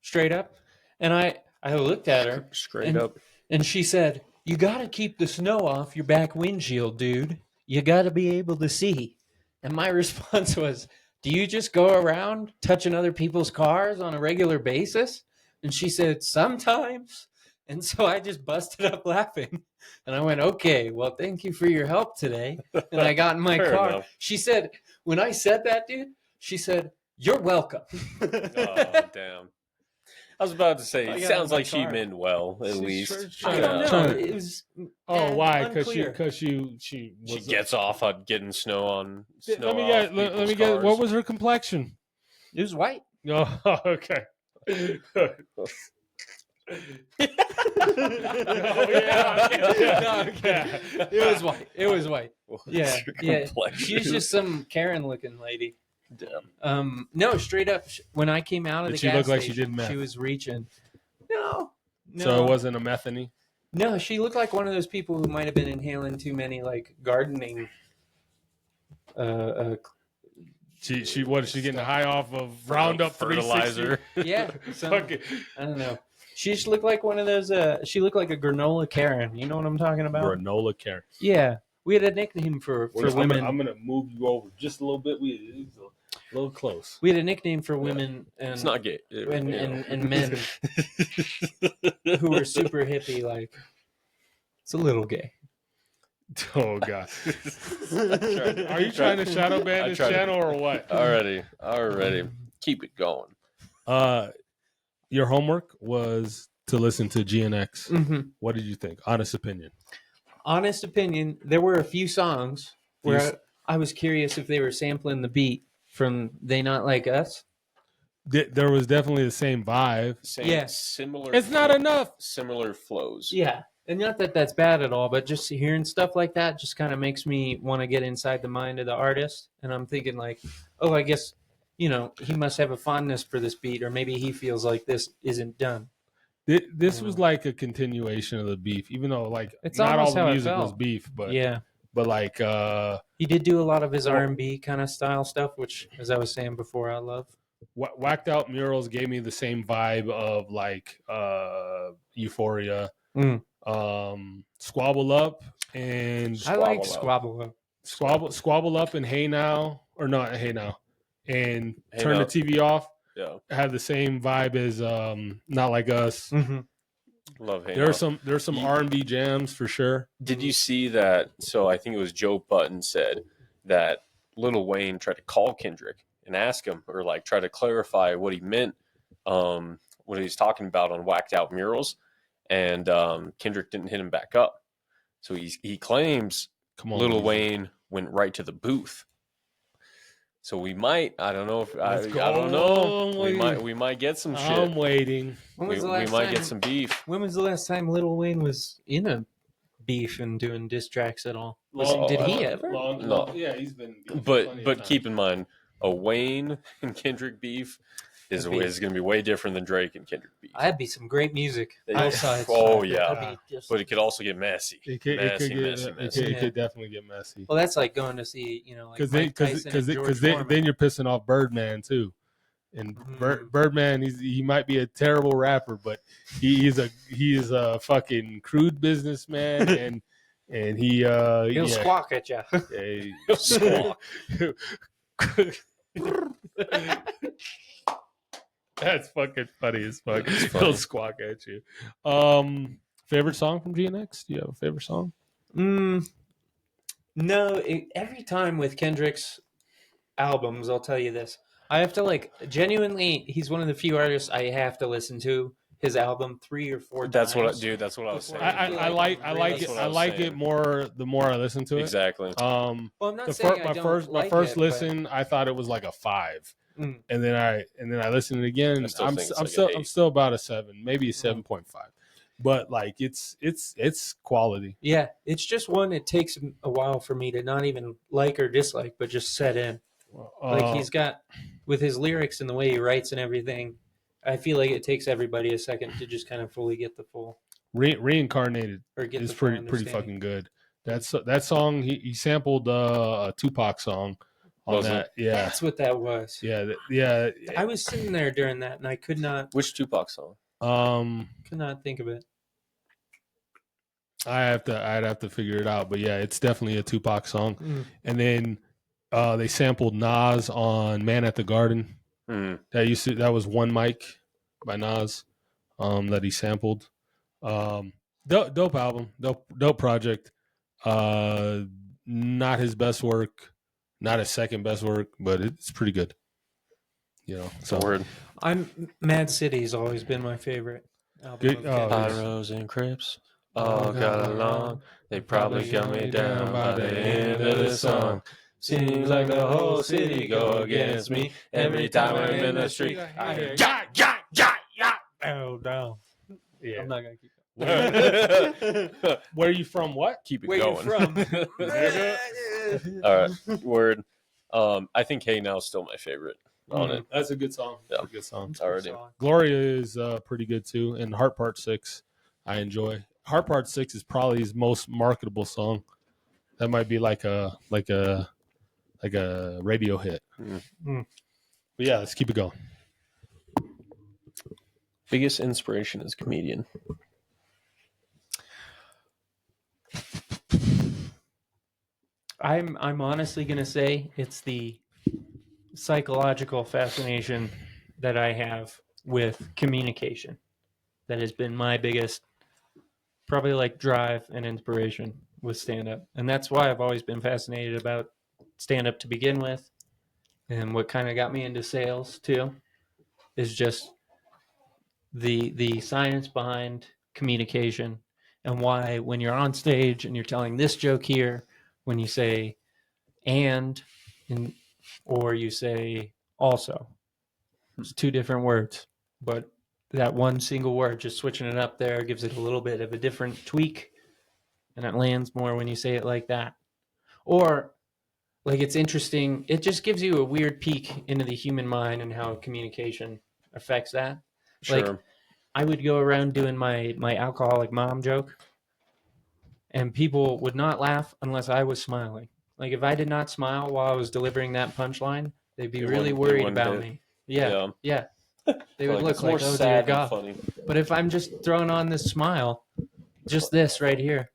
straight up. And I looked at her Straight up. and she said, "You got to keep the snow off your back windshield, dude. You got to be able to see." And my response was, "Do you just go around touching other people's cars on a regular basis?" And she said, "Sometimes." And so I just busted up laughing. And I went, "Okay, well, thank you for your help today." And I got in my Fair car. enough. She said, when I said that, dude, she said, "You're welcome." Oh, damn. I was about to say, I it got sounds in my like she car. meant well, at She's least. trying I to- don't know. trying to- It was Oh, why? unclear. Because she She was. gets off on getting snow on. Snow Let me off get. Let me people's get. cars. What was her complexion? It was white. Oh, okay. Okay. It was white. It was white. What's Yeah, your yeah. complexion? She's just some Karen-looking lady. Damn. No, straight up. When I came out of Did the she gas look like she station, did meth? she was reaching. No. So it wasn't a methany. No, she looked like one of those people who might have been inhaling too many like gardening. She what? Is she getting high off of Roundup fertilizer. Yeah, some, Fucking I don't know. She just looked like one of those. She looked like a granola Karen. You know what I'm talking about? granola Karen. Yeah, we had a nickname for women. I'm gonna move you over just a little bit. It's a little close. We had a nickname for women and It's not gay. and men who were super hippie. Like, it's a little gay. Oh god. Are you trying to shadow ban this channel or what? Already. Keep it going. Your homework was to listen to GNX. Mm-hmm. What did you think? Honest opinion. Honest opinion, there were a few songs where I was curious if they were sampling the beat from They Not Like Us. There was definitely the same vibe. Similar. It's not enough. Similar flows. Yeah. And not that that's bad at all, but just hearing stuff like that just kind of makes me want to get inside the mind of the artist. And I'm thinking like, oh, I guess, he must have a fondness for this beat, or maybe he feels like this isn't done. This was like a continuation of the beef, even though like It's not all almost the how it music was felt. beef, but Yeah. but like He did do a lot of his R&B kind of style stuff, which, as I was saying before, I love. Whacked Out Murals gave me the same vibe of like Euphoria. Mm. Squabble Up and I like Squabble Up. Squabble Up. Squabble Up and Hey Now, or not Hey Now, and Hey Turn Now. the TV Off Yeah, have the same vibe as Not Like Us. Mm-hmm. love Hey There's Now. some You- R&B jams for sure. Did you see that? So I think it was Joe Button said that Lil Wayne tried to call Kendrick and ask him, or like try to clarify what he meant, what he was talking about on Whacked Out Murals, and Kendrick didn't hit him back up. So he claims Come on, Lil Weezy. Wayne went right to the booth. So we might, I don't know if I Let's go. don't know. Wait. We might get some shit. I'm waiting. When We was the last might time? get some beef. When was the last time Lil Wayne was in a beef and doing diss tracks at all? Long- Did he ever? No. Yeah, he's been. But keep in mind, a Wayne and Kendrick beef is That'd be- going to be way different than Drake and Kendrick beef. That'd be some great music. Yeah. Both sides. Oh, yeah. That'd be just- But it could also get messy. It could Messy. it could definitely get messy. Well, that's like going to see, like Because Mike Tyson and George Foreman. then you're pissing off Birdman too, and Birdman he might be a terrible rapper, but he is a fucking crude businessman, and He'll squawk at you. He'll squawk. That's fucking funny as fuck. It's funny. He'll squawk at you. Favorite song from GNX? Do you have a favorite song? No, every time with Kendrick's albums, I'll tell you this. I have to genuinely, he's one of the few artists I have to listen to his album 3 or 4 times. That's what I was saying. I like That's it. what I I was like saying. it more the more I listen to it. Exactly. Well, I'm not The saying my I don't first like first it, listen, I thought it was like a 5, Mm. and then I listened again. I still I'm think it's I'm like still an I'm 8. still about a 7, maybe a 7.5, but like it's quality. Yeah, it's just one. It takes a while for me to not even like or dislike, but just set in. Like he's got with his lyrics and the way he writes and everything. I feel like it takes everybody a second to just kind of fully get the full Reincarnated or get is the full pretty understanding. fucking good. That song he sampled a Tupac song on Was it? that. Yeah, That's what that was. yeah. I was sitting there during that, and I could not Which Tupac song? think of it. I'd have to figure it out, but yeah, it's definitely a Tupac song. Mm. And then they sampled Nas on "Man at the Garden." Hmm. That was One Mic by Nas that he sampled. Dope album, dope project. Not his best work, not his second best work, but it's pretty good. So Word. Mad City's always been my favorite album. Good- of Kendrick's. Pyros and Crips all got along. They probably got me down by the end of the song. Seems like the whole city go against me. Every time I'm in the street, I hear yeah, yeah, yeah, yeah. Oh no, Yeah. I'm not gonna keep Where are you from? What? Keep it Where you going. from? All right, word. I think Hey Now is still my favorite on it. That's a good song. Yeah. That's a good song. Already. Gloria is pretty good too, and Heart Part 6 I enjoy. Heart Part 6 is probably his most marketable song. That might be like a radio hit. Mm. But yeah, let's keep it going. Biggest inspiration as a comedian. I'm honestly gonna say it's the psychological fascination that I have with communication that has been my biggest probably drive and inspiration with stand up. And that's why I've always been fascinated about stand up to begin with. And what kind of got me into sales too is just the science behind communication and why when you're on stage and you're telling this joke here, when you say or you say also, it's 2 different words, but that one single word, just switching it up there gives it a little bit of a different tweak, and it lands more when you say it like that. Or it's interesting, it just gives you a weird peek into the human mind and how communication affects that. Sure. I would go around doing my alcoholic mom joke, and people would not laugh unless I was smiling. If I did not smile while I was delivering that punchline, they'd be They really wouldn't- worried they about wouldn't me. Yeah. They would look it's more like, oh dear sad than God. funny. But if I'm just throwing on this smile, just this right here,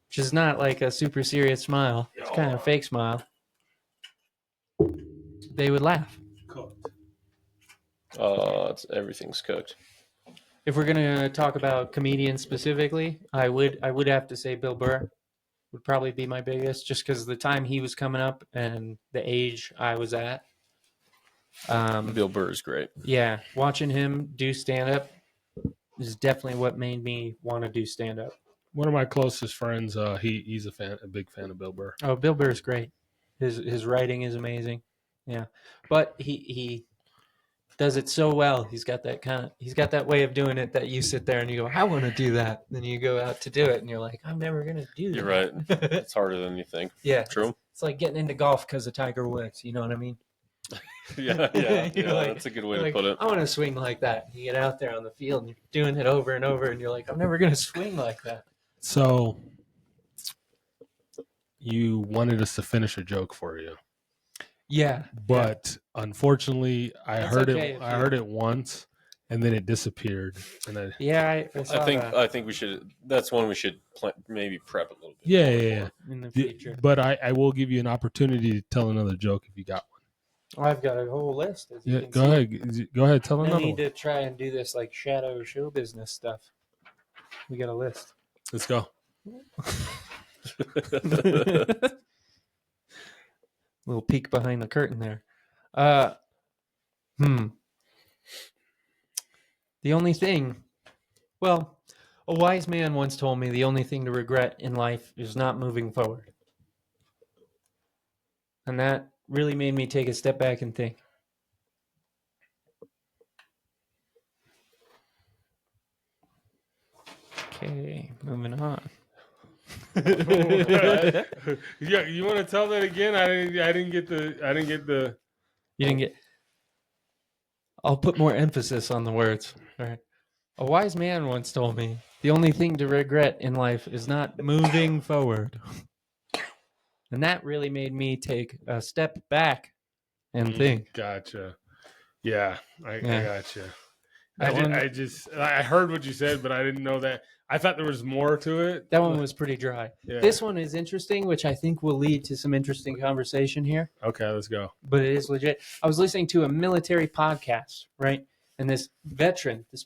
which is not like a super serious smile. It's kind of a fake smile. They would laugh. Everything's cooked. If we're gonna talk about comedians specifically, I would have to say Bill Burr would probably be my biggest, just because the time he was coming up and the age I was at. Bill Burr is great. Yeah, watching him do stand up is definitely what made me want to do stand up. One of my closest friends, he's a big fan of Bill Burr. Oh, Bill Burr is great. His writing is amazing. Yeah, but he does it so well. He's got that way of doing it that you sit there and you go, I want to do that. Then you go out to do it and you're like, I'm never gonna do that. You're right. It's harder than you think. Yeah, True. It's like getting into golf because of Tiger Woods. You know what I mean? Yeah. You're like- That's a good way to Like, put it. I want to swing like that. You get out there on the field and you're doing it over and over, and you're like, I'm never gonna swing like that. So you wanted us to finish a joke for you, Yeah, but unfortunately, I That's heard okay it. if I you- heard it once, and then it disappeared. And I, yeah. I saw that I think we should. That's one we should maybe prep a little bit. yeah, more yeah, for. yeah. in the future. But I will give you an opportunity to tell another joke if you got one. I've got a whole list. As you Yeah, can go see. ahead. Go ahead. Tell I another need one. to try and do this like shadow show business stuff. We got a list. Let's go. Little peek behind the curtain there. The only thing, well, a wise man once told me the only thing to regret in life is not moving forward. And that really made me take a step back and think. Okay, moving on. Yeah, you want to tell that again? I didn't get the. You didn't get. I'll put more emphasis on the words. All right. A wise man once told me the only thing to regret in life is not moving forward. And that really made me take a step back and think. Gotcha. Yeah, I Yeah. gotcha. That one- I heard what you said, but I didn't know that. I thought there was more to it. That one was pretty dry. Yeah. This one is interesting, which I think will lead to some interesting conversation here. Okay, let's go. But it is legit. I was listening to a military podcast, right? And this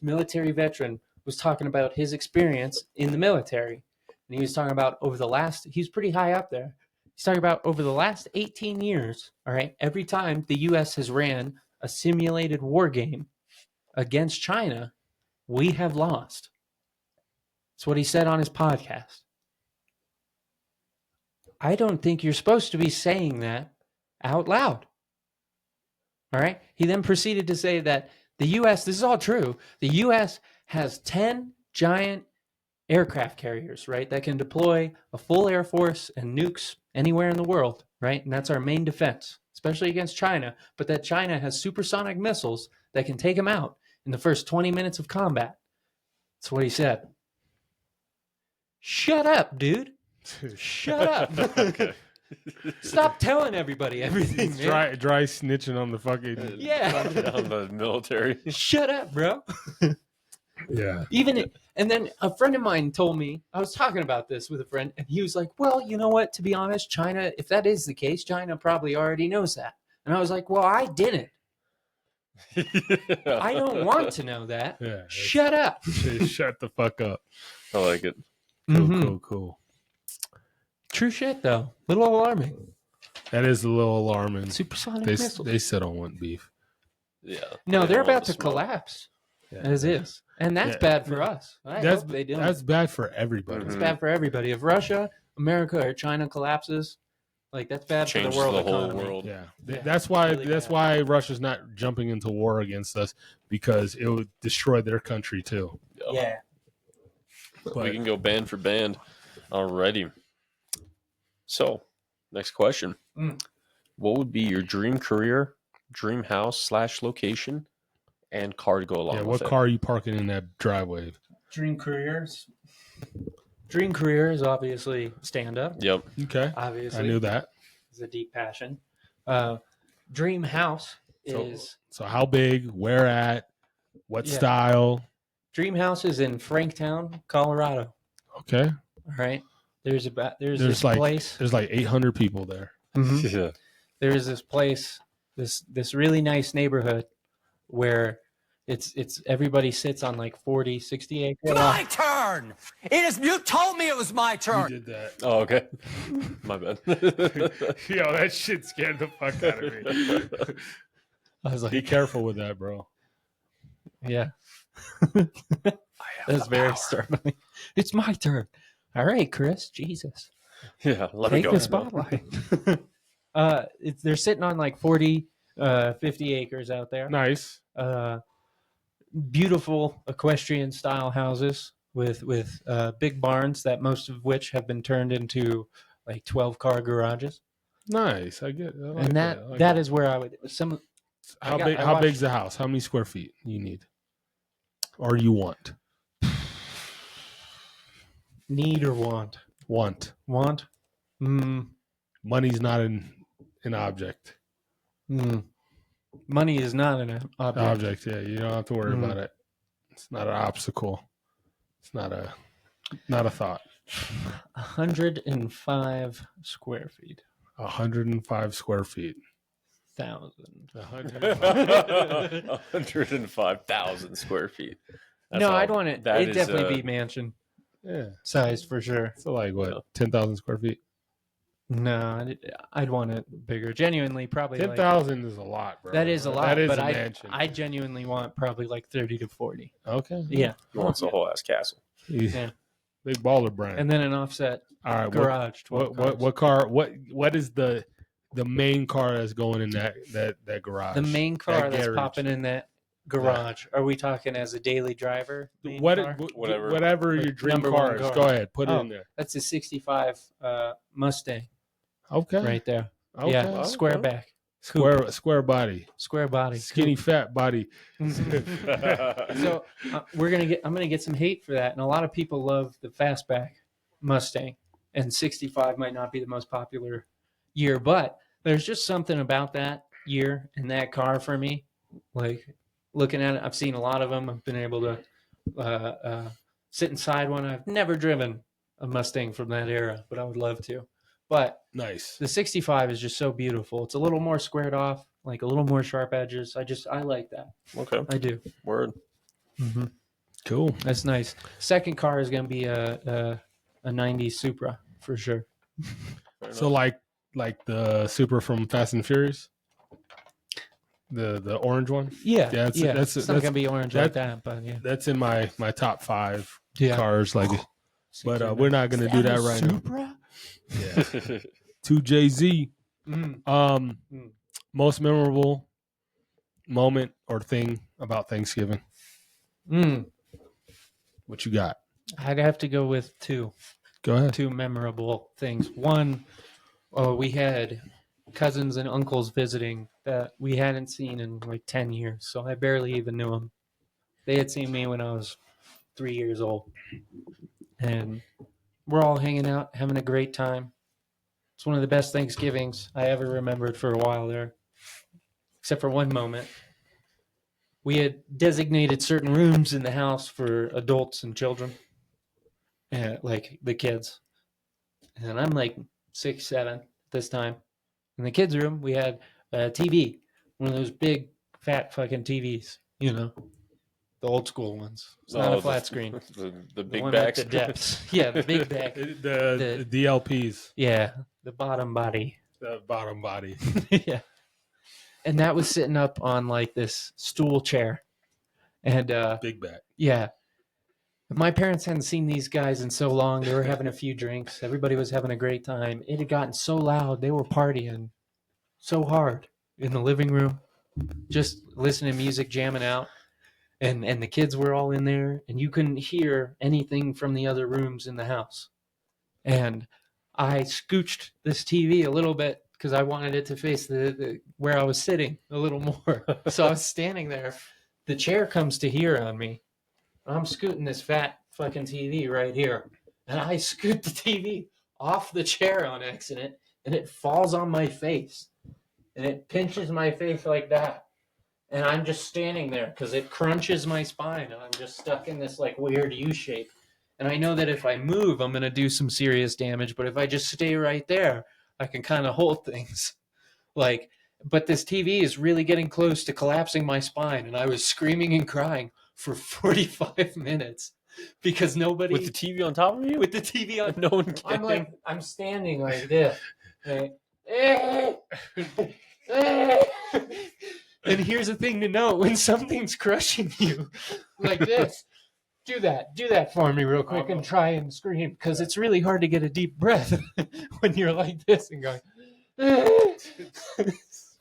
military veteran, was talking about his experience in the military. And he was talking about he's pretty high up there. He's talking about over the last 18 years, all right, every time the U.S. has ran a simulated war game against China, we have lost. That's what he said on his podcast. I don't think you're supposed to be saying that out loud. All right. He then proceeded to say that the U.S., this is all true, the U.S. has 10 giant aircraft carriers, right, that can deploy a full air force and nukes anywhere in the world, right? And that's our main defense, especially against China. But that China has supersonic missiles that can take them out in the first 20 minutes of combat. That's what he said. Shut up, dude. Shut up. Okay. Stop telling everybody everything, He's man. dry snitching on the fucking. Yeah. On the military. Shut up, bro. Yeah. And then a friend of mine told me, I was talking about this with a friend, and he was like, well, you know what? To be honest, China, if that is the case, China probably already knows that. And I was like, well, I didn't. I don't want to know that. Yeah. Shut up. Shut the fuck up. I like it. Cool, Mhm. cool. True shit, though. Little alarming. That is a little alarming. Supersonic They missiles. still don't want beef. Yeah. No, They they're don't want about to smoke. collapse Yeah. as is. And that's Yeah. bad for us. I That's hope they don't. that's bad for everybody. Mhm. It's bad for everybody. If Russia, America, or China collapses, like that's bad Changes for the world the whole economy. world. Yeah. Yeah, That's why really that's bad. why Russia's not jumping into war against us, because it would destroy their country too. Yeah. We But can go band for band. Alrighty. So, next question. Mm. What would be your dream career, dream house / location, and car to go along yeah, with what it? car are you parking in that driveway? Dream careers. Dream career is obviously stand up. Yep. Okay. Obviously, I knew that. It's a deep passion. Dream house So- is So how big, where at, what Yeah. style? Dream house is in Franktown, Colorado. Okay. All right. There's There's this like place. there's like 800 people there. Mhm. Yeah. There's this place, this really nice neighborhood where it's everybody sits on like 40, 60 acre My lot. turn. You told me it was my You turn. did that. Oh, okay. My bad. Yo, that shit scared the fuck out of me. I was Be like, careful with that, bro. yeah. That's very startling. It's my turn. All right, Chris. Jesus. Yeah, let me Take go. the spotlight. They're sitting on like 40, 50 acres out there. Nice. Beautiful equestrian style houses with big barns that most of which have been turned into like 12-car garages. Nice. I get. I like And that. I like that is where I would some. How I big? I How watched- big's the house? How many square feet you need, or you want? Need or want? Want. Want? Money's not an object. Money is not an object. Object. Yeah, you don't have to worry about it. It's not an obstacle. It's not a thought. 105 square feet. 105 square feet. 1,000. 105,000 square feet. That's No, all- I'd want it. that It'd is, definitely be mansion Yeah. size for sure. So like what? Yeah. 10,000 square feet. No, I'd want it bigger. Genuinely, probably like 10,000 is a lot, bro. that is a lot. That is but a I mansion. genuinely want probably like 30 to 40. Okay. Yeah, He wants the whole ass castle. Yeah. Big baller brand. and then an offset All right. garage. 12 What car? What is the main car that's going in that garage? The main car That that's garage. popping in that garage. Are we talking as a daily driver? main What? car? Whatever. your Like dream number car one is. car. Go ahead. Put it Oh. in there. That's a 65 Mustang Okay. right there. Okay. Yeah, Okay. square back, Square body. square body, Skinny fat body. So I'm gonna get some hate for that, and a lot of people love the fastback Mustang, and 65 might not be the most popular year, but there's just something about that year and that car for me. Like looking at it, I've seen a lot of them. I've been able to sit inside one. I've never driven a Mustang from that era, but I would love to. But Nice. the 65 is just so beautiful. It's a little more squared off, like a little more sharp edges. I like that. Okay. I do. Word. Cool. That's nice. Second car is going to be a 90 Supra for sure. Fair So enough. like the Super from Fast and Furious, the orange one. Yeah, Yeah, it's not that's- going to be orange like that- that, but yeah. That's in my top 5 Yeah. cars. Like, but we're not gonna do that right now. Supra? Yeah. To Jay-Z. Mm. Mm. Most memorable moment or thing about Thanksgiving. What you got? I'd have to go with two Go ahead. memorable things. One, we had cousins and uncles visiting that we hadn't seen in like 10 years, so I barely even knew them. They had seen me when I was 3 years old, and we're all hanging out, having a great time. It's one of the best Thanksgivings I ever remembered for a while there, except for one moment. We had designated certain rooms in the house for adults and children, like the kids. And I'm like 6, 7 this time. In the kids' room, we had a TV, one of those big, fat fucking TVs, the old school ones. It's not Oh, a flat screen. The The big one with backs. the depths. Yeah, the big back. The DLPs, Yeah, the bottom body. the bottom body. Yeah. And that was sitting up on like this stool chair. And Big back. yeah. My parents hadn't seen these guys in so long. They were having a few drinks. Everybody was having a great time. It had gotten so loud. They were partying so hard in the living room, just listening to music, jamming out. And the kids were all in there, and you couldn't hear anything from the other rooms in the house. And I scooched this TV a little bit because I wanted it to face the where I was sitting a little more. So I was standing there. The chair comes to here on me. I'm scooting this fat fucking TV right here. And I scoot the TV off the chair on accident, and it falls on my face. And it pinches my face like that. And I'm just standing there because it crunches my spine, and I'm just stuck in this like weird U shape. And I know that if I move, I'm going to do some serious damage. But if I just stay right there, I can kind of hold things. Like, but this TV is really getting close to collapsing my spine. And I was screaming and crying for 45 minutes because nobody. With the TV on top of you? With the TV on. No one can. I'm like, I'm standing like this. Right? And here's the thing to know: when something's crushing you like this, do that for me real quick and try and scream, because it's really hard to get a deep breath when you're like this and going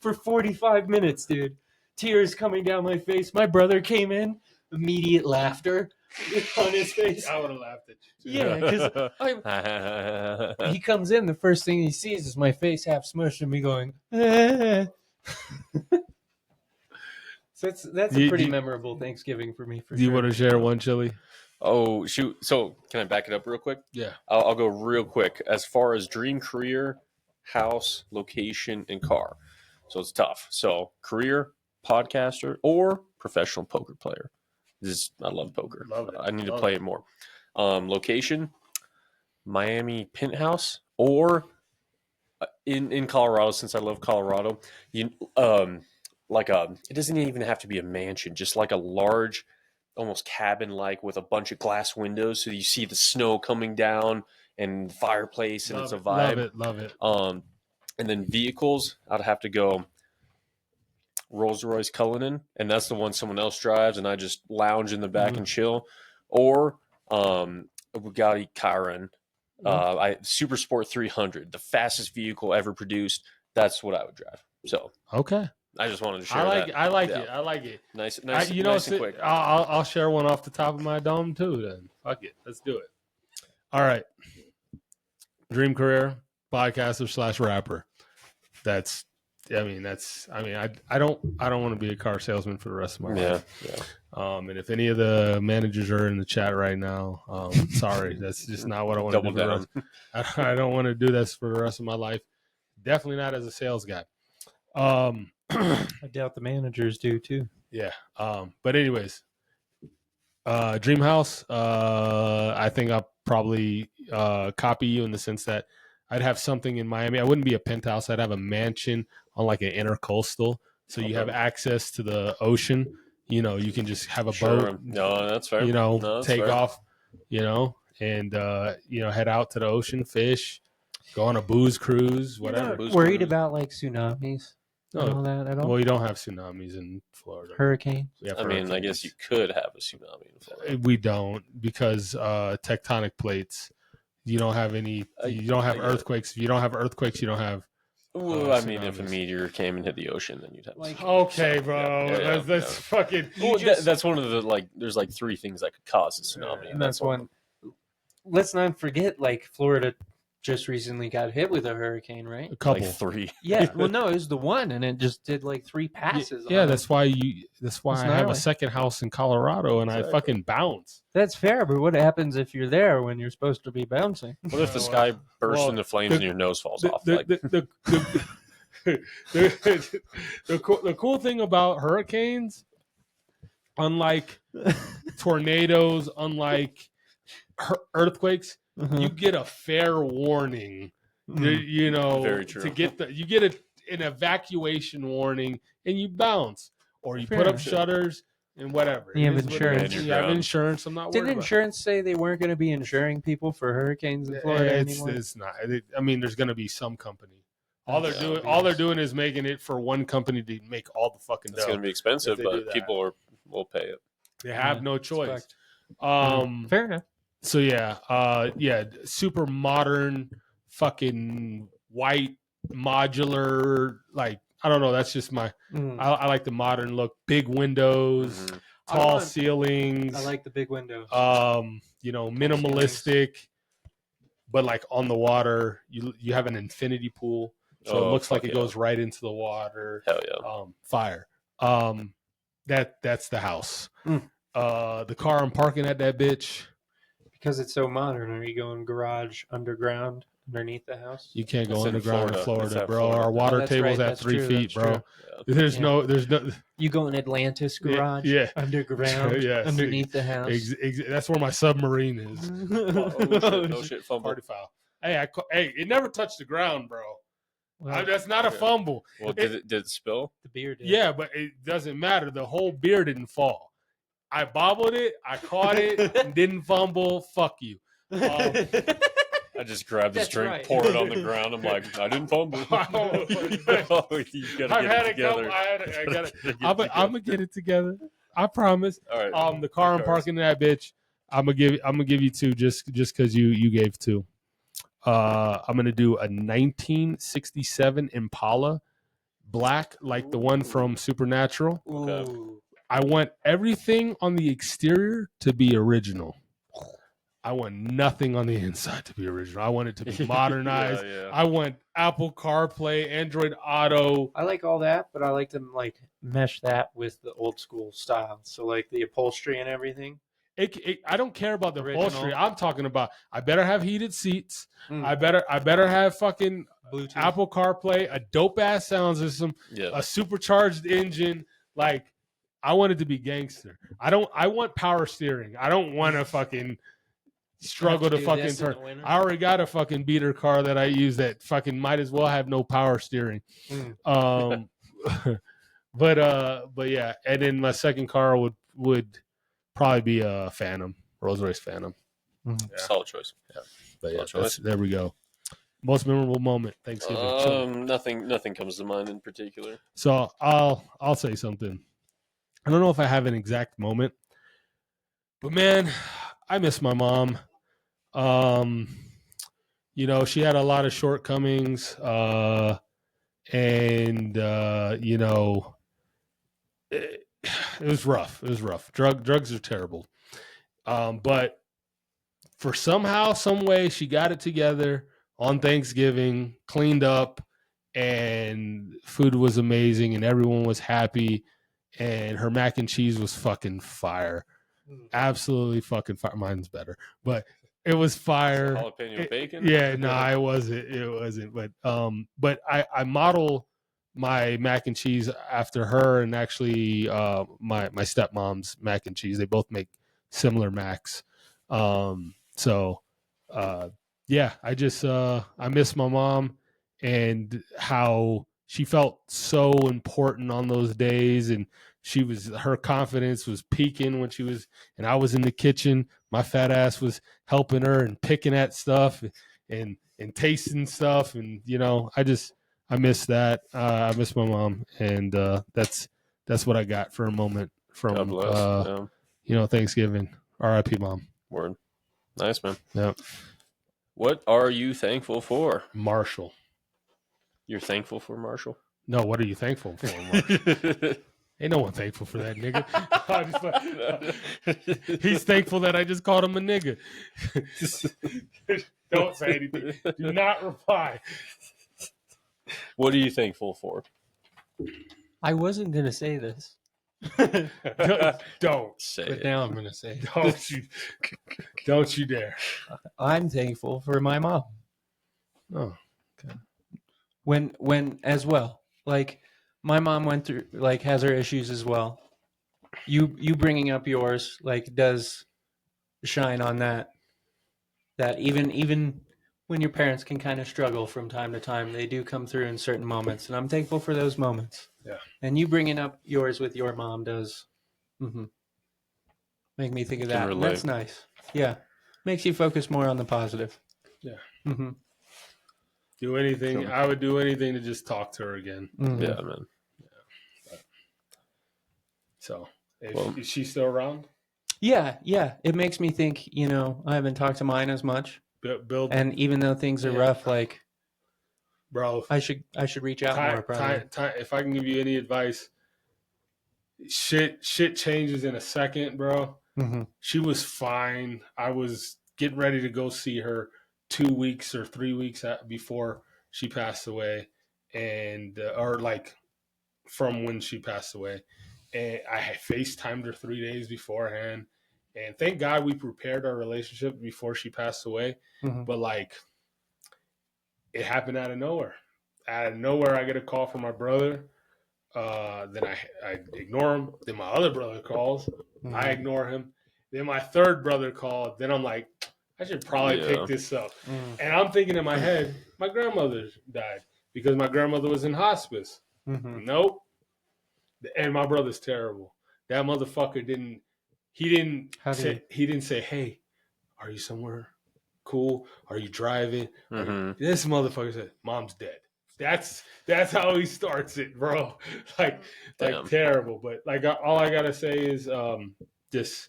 for 45 minutes, dude. Tears coming down my face. My brother came in, immediate laughter on his face. I would have laughed at you. Yeah, because he comes in, the first thing he sees is my face half smushed and me going. So that's a pretty memorable Thanksgiving for me. Do you want to share one, Chili? Oh, shoot. So can I back it up real quick? Yeah. I'll go real quick. As far as dream career, house, location, and car. So it's tough. So career, podcaster, or professional poker player. I love poker. Love it. I need to Love play it. it more. Location, Miami penthouse, or in Colorado, since I love Colorado. It doesn't even have to be a mansion, just like a large, almost cabin-like with a bunch of glass windows, so you see the snow coming down and the fireplace, and it's a vibe. Love it. And then vehicles, I'd have to go Rolls-Royce Cullinan, and that's the one someone else drives, and I just lounge in the back and chill. Or a Bugatti Chiron, Super Sport 300, the fastest vehicle ever produced. That's what I would drive. So Okay. I just wanted to share I like that. it. I like it. Nice, Nice and quick. I'll share one off the top of my dome too. Then fuck it, let's do it. All right. Dream career, podcaster / rapper. I don't want to be a car salesman for the rest of my life. Yeah. And if any of the managers are in the chat right now, sorry, that's just not what I want to do. For the rest. I don't want to do this for the rest of my life. Definitely not as a sales guy. I doubt the managers do too. Yeah. But anyways, dream house. I think I'll probably copy you in the sense that I'd have something in Miami. I wouldn't be a penthouse. I'd have a mansion on like an intercoastal, so you have access to the ocean. You know, you can just have a boat. No, that's fair. Take off. And head out to the ocean, fish, go on a booze cruise, whatever. Worried about like tsunamis and all that at all? Well, you don't have tsunamis in Florida. Hurricane? I guess you could have a tsunami in Florida. We don't, because tectonic plates. You don't have any. You don't have earthquakes. If you don't have earthquakes, you don't have. Well, if a meteor came and hit the ocean, then you'd have. Okay, bro. That's fucking. That's one of the there's like three things that could cause a tsunami, and that's one. Let's not forget, Florida just recently got hit with a hurricane, right? A couple, like 3. Yeah, well, no, it was the one, and it just did 3 passes. Yeah, that's why I have a second house in Colorado, and I fucking bounce. That's fair, but what happens if you're there when you're supposed to be bouncing? What if the sky bursts into flames and your nose falls off? The cool thing about hurricanes, unlike tornadoes, unlike earthquakes, you get a fair warning. Very true. To get you get an evacuation warning, and you bounce, or you put up shutters and whatever. You have insurance. You have insurance. I'm not worried. Didn't insurance say they weren't going to be insuring people for hurricanes in Florida anymore? It's not. There's going to be some company. All they're doing is making it for one company to make all the fucking dough. It's going to be expensive, but people will pay it. They have no choice. Fair enough. So super modern, fucking white modular. I don't know. That's just my. I like the modern look. Big windows, tall ceilings. I like the big windows. Minimalistic, but on the water. You have an infinity pool, so it looks like it goes right into the water. Hell yeah. Fire. That's the house. The car I'm parking at that bitch. Because it's so modern, are you going garage underground underneath the house. You can't go That's in underground in Florida. It's Florida, at bro. Florida. Our Oh, water that's table's right. at That's 3 true. feet, That's bro. Yeah. There's Yeah. there's no. You go in Atlantis Yeah, garage, yeah. underground, Yes. underneath the house. That's where my submarine is. Oh, shit. No shit. Fumble. Party foul. Hey, it never touched the ground, bro. Well, That's not a Yeah. fumble. Well, did it spill? the beer did. Yeah, but it doesn't matter. The whole beer didn't fall. I bobbled it. I caught it. Didn't fumble. Fuck you. I just grabbed this That's drink, right. pour it on the ground. I'm like, I didn't fumble. You gotta I've get had it a couple. together. I got it. I'm gonna get it together. I promise. All right. The car I'm Cars. parking in that bitch. I'm gonna give you 2 just because you gave 2. I'm gonna do a 1967 Impala, black like the one from Supernatural. Okay. Ooh. I want everything on the exterior to be original. I want nothing on the inside to be original. I want it to be modernized. Yeah. I want Apple CarPlay, Android Auto. I like all that, but I like to mesh that with the old school style. So like the upholstery and everything. I don't care about the Original. upholstery. I'm talking about I better have heated seats. Mm. I better have fucking Bluetooth. Apple CarPlay, a dope ass sound system, Yeah. a supercharged engine. Like I want it to be gangster. I want power steering. I don't want to fucking struggle to do fucking this in turn. the winter. I already got a fucking beater car that I use that fucking might as well have no power steering. Mm. But yeah, and then my second car would probably be a Phantom, Rolls-Royce Phantom. Yeah. Solid choice. But yeah, Solid choice. there we go. Most memorable moment, Thanksgiving. Nothing comes to mind in particular. So I'll say something. I don't know if I have an exact moment, but man, I miss my mom. She had a lot of shortcomings, and it was rough. It was rough. Drugs are terrible. But for somehow, some way, she got it together on Thanksgiving, cleaned up, and food was amazing, and everyone was happy, and her mac and cheese was fucking fire. Absolutely fucking fire. Mine's better, but it was fire. Jalapeno bacon? Yeah, no, it wasn't. It wasn't. But I model my mac and cheese after her, and actually my stepmom's mac and cheese. They both make similar macs. Yeah, I miss my mom and how she felt so important on those days, and her confidence was peaking when and I was in the kitchen. My fat ass was helping her and picking at stuff and tasting stuff, and I miss that. I miss my mom, and that's what I got for a moment from God bless. Thanksgiving. R.I.P. Mom. Word. Nice, man. Yeah. What are you thankful for? Marshall. You're thankful for Marshall? No, what are you thankful for, Marshall? Ain't no one thankful for that nigga. He's thankful that I just called him a nigga. Don't say anything. Do not reply. What are you thankful for? I wasn't gonna say this, Don't. Say but it. now I'm gonna say it. Don't you dare. I'm thankful for my mom. Oh. When as well, like my mom went through, has her issues as well. You bringing up yours does shine on that even when your parents can kind of struggle from time to time, they do come through in certain moments, and I'm thankful for those moments. Yeah. And you bringing up yours with your mom does make me think of Can that. And relate. that's nice. Yeah, makes you focus more on the positive. Yeah. Mm-hmm. Do anything. I would do anything to just talk to her again. Mm-hmm. Yeah, man. So, Well- is she still around? Yeah. It makes me think. I haven't talked to mine as much, Build, and even though things are Yeah. rough, bro. I should reach out more. Probably. If I can give you any advice, shit changes in a second, bro. Mm-hmm. She was fine. I was getting ready to go see her 2 weeks or 3 weeks before she passed away, and from when she passed away. And I had FaceTimed her 3 days beforehand, and thank God we prepared our relationship before she passed away. Mhm. But it happened out of nowhere. Out of nowhere, I get a call from my brother. Then I ignore him. Then my other brother calls. I ignore him. Then my third brother called. Then I'm like, I should probably pick this up. And I'm thinking in my head, my grandmother died because my grandmother was in hospice. Nope. And my brother's terrible. That motherfucker didn't say, hey, are you somewhere cool? Are you driving? This motherfucker said, Mom's dead. That's how he starts it, bro. Like terrible. But like all I gotta say is just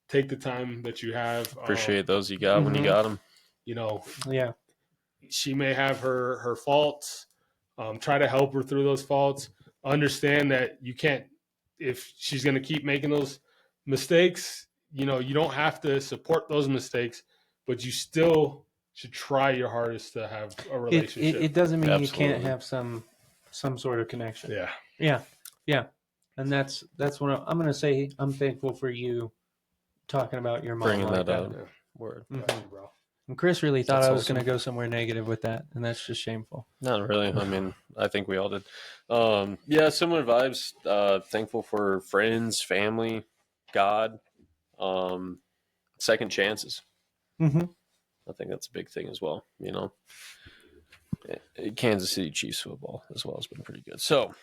take the time that you have. Appreciate those you got when you got them. You know, Yeah. she may have her faults. Try to help her through those faults. Understand that you can't, if she's gonna keep making those mistakes, you know, you don't have to support those mistakes, but you still should try your hardest to have a relationship. It doesn't mean Absolutely. you can't have some sort of connection. Yeah. Yeah. And that's what I'm going to say. I'm thankful for you talking about your mom Bringing like that that. up. Word. Bro. And Chris really thought That's I was awesome. going to go somewhere negative with that, and that's just shameful. Not really. I mean, I think we all did. Yeah, similar vibes. Thankful for friends, family, God, second chances. I think that's a big thing as well. You know, Kansas City Chiefs football as well has been pretty good. So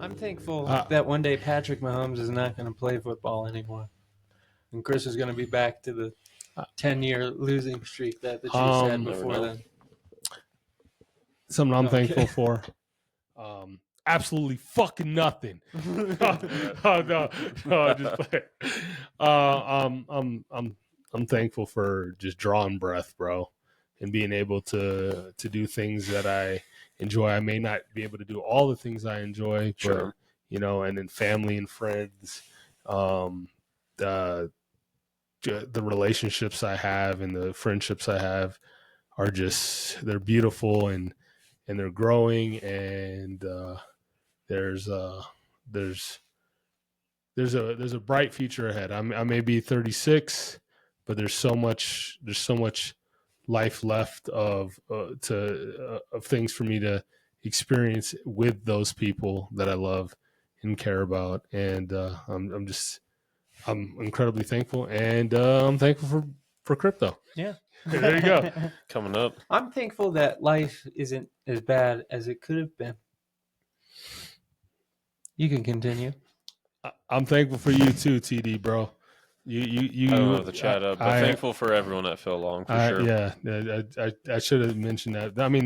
I'm thankful that one day Patrick Mahomes is not going to play football anymore, and Chris is going to be back to the 10-year losing streak that the Chiefs had Never before know. then. Something I'm No, thankful for. Absolutely fucking nothing. No, just play. I'm thankful for just drawing breath, bro, and being able to do things that I enjoy. I may not be able to do all the things I enjoy, but you know, and then family and friends, the relationships I have and the friendships I have are just, they're beautiful and they're growing, and there's a bright future ahead. I may be 36, but there's so much life left of things for me to experience with those people that I love and care about, and I'm incredibly thankful, and I'm thankful for crypto. Yeah. There you go. coming up. I'm thankful that life isn't as bad as it could have been. You can continue. I'm thankful for you too, TD, bro. You I don't have the chat up, but thankful for everyone that fell along for sure. Yeah, I should have mentioned that. I mean,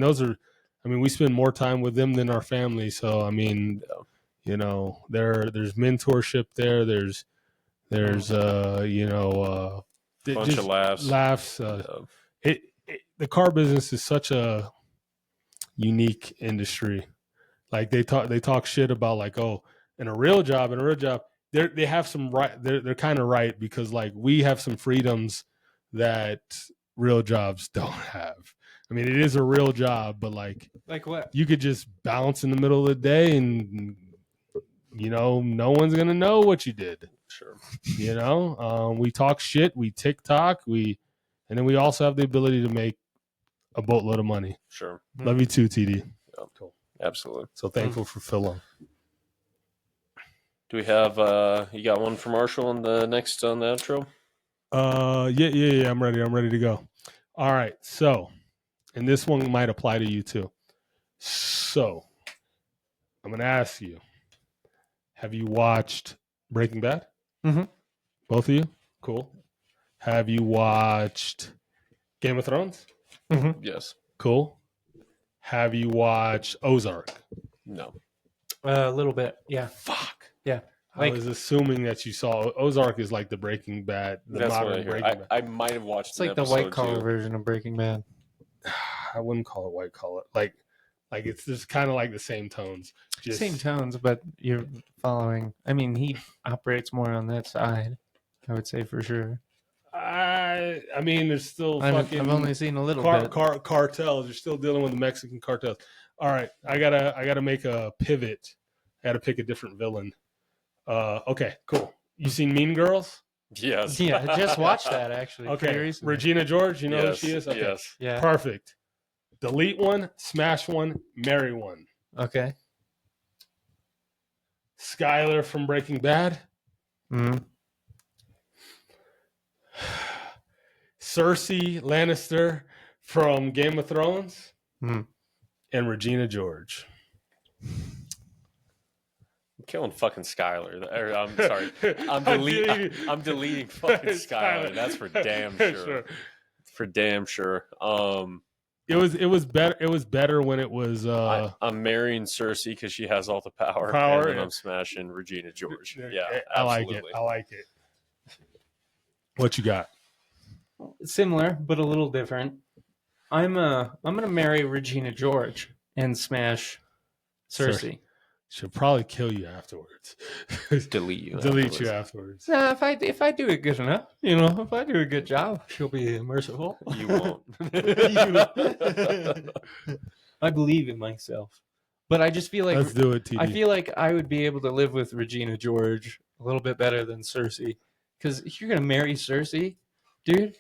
we spend more time with them than our family. So I mean, you know, there's mentorship there. There's you know, Bunch of laughs. The car business is such a unique industry. Like they talk shit about like, oh, in a real job, they have some right. They're kind of right, because like we have some freedoms that real jobs don't have. I mean, it is a real job, but like what? You could just bounce in the middle of the day, and you know, no one's gonna know what you did. Sure. You know, we talk shit, we TikTok, and then we also have the ability to make a boatload of money. Sure. Love you too, TD. Yeah. Cool. Absolutely. So thankful for Phil Long. Do we have you got one for Marshall on the outro? Yeah. I'm ready to go. All right. So, and this one might apply to you too. So, I'm gonna ask you: have you watched Breaking Bad? Mm-hmm. Both of you? Cool. Have you watched Game of Thrones? Mm-hmm. Yes. Cool. Have you watched Ozark? No. A little bit. Yeah. Fuck. Yeah. I was assuming that you saw Ozark is like the Breaking Bad, the That's what I modern hear. Breaking Bad. I might have watched. It's like the white collar version of Breaking Bad. I wouldn't call it white collar. Like it's just kind of like the same tones. Just, Same tones, but you're following. I mean, he operates more on that side, I would say for sure. I mean, there's still I've fucking only seen a little bit. cartels. You're still dealing with the Mexican cartels. All right, I gotta make a pivot. I gotta pick a different villain. Okay, cool. You seen Mean Girls? Yes. Yeah, I just watched that actually. Okay, pretty recently. Regina George. You know Yes, who she is? Okay. Yes. Yeah. Perfect. delete one, smash one, marry one. Okay. Skylar from Breaking Bad, Mm-hmm. Cersei Lannister from Game of Thrones, Hmm. and Regina George. I'm killing fucking Skylar. I'm sorry. I'm deleting fucking Skylar. That's for damn sure. For damn sure. It was better. It was better when it was. I'm marrying Cersei because she has all the power, and then I'm smashing Regina George. Yeah, absolutely. I like it. What you got? Similar, but a little different. I'm gonna marry Regina George and smash Cersei. She'll probably kill you afterwards. Delete you. Delete you afterwards. Nah, if I do it good enough, if I do a good job, she'll be merciful. You won't. I believe in myself, but I just feel like Let's do it, TD. I feel like I would be able to live with Regina George a little bit better than Cersei, because if you're gonna marry Cersei, dude,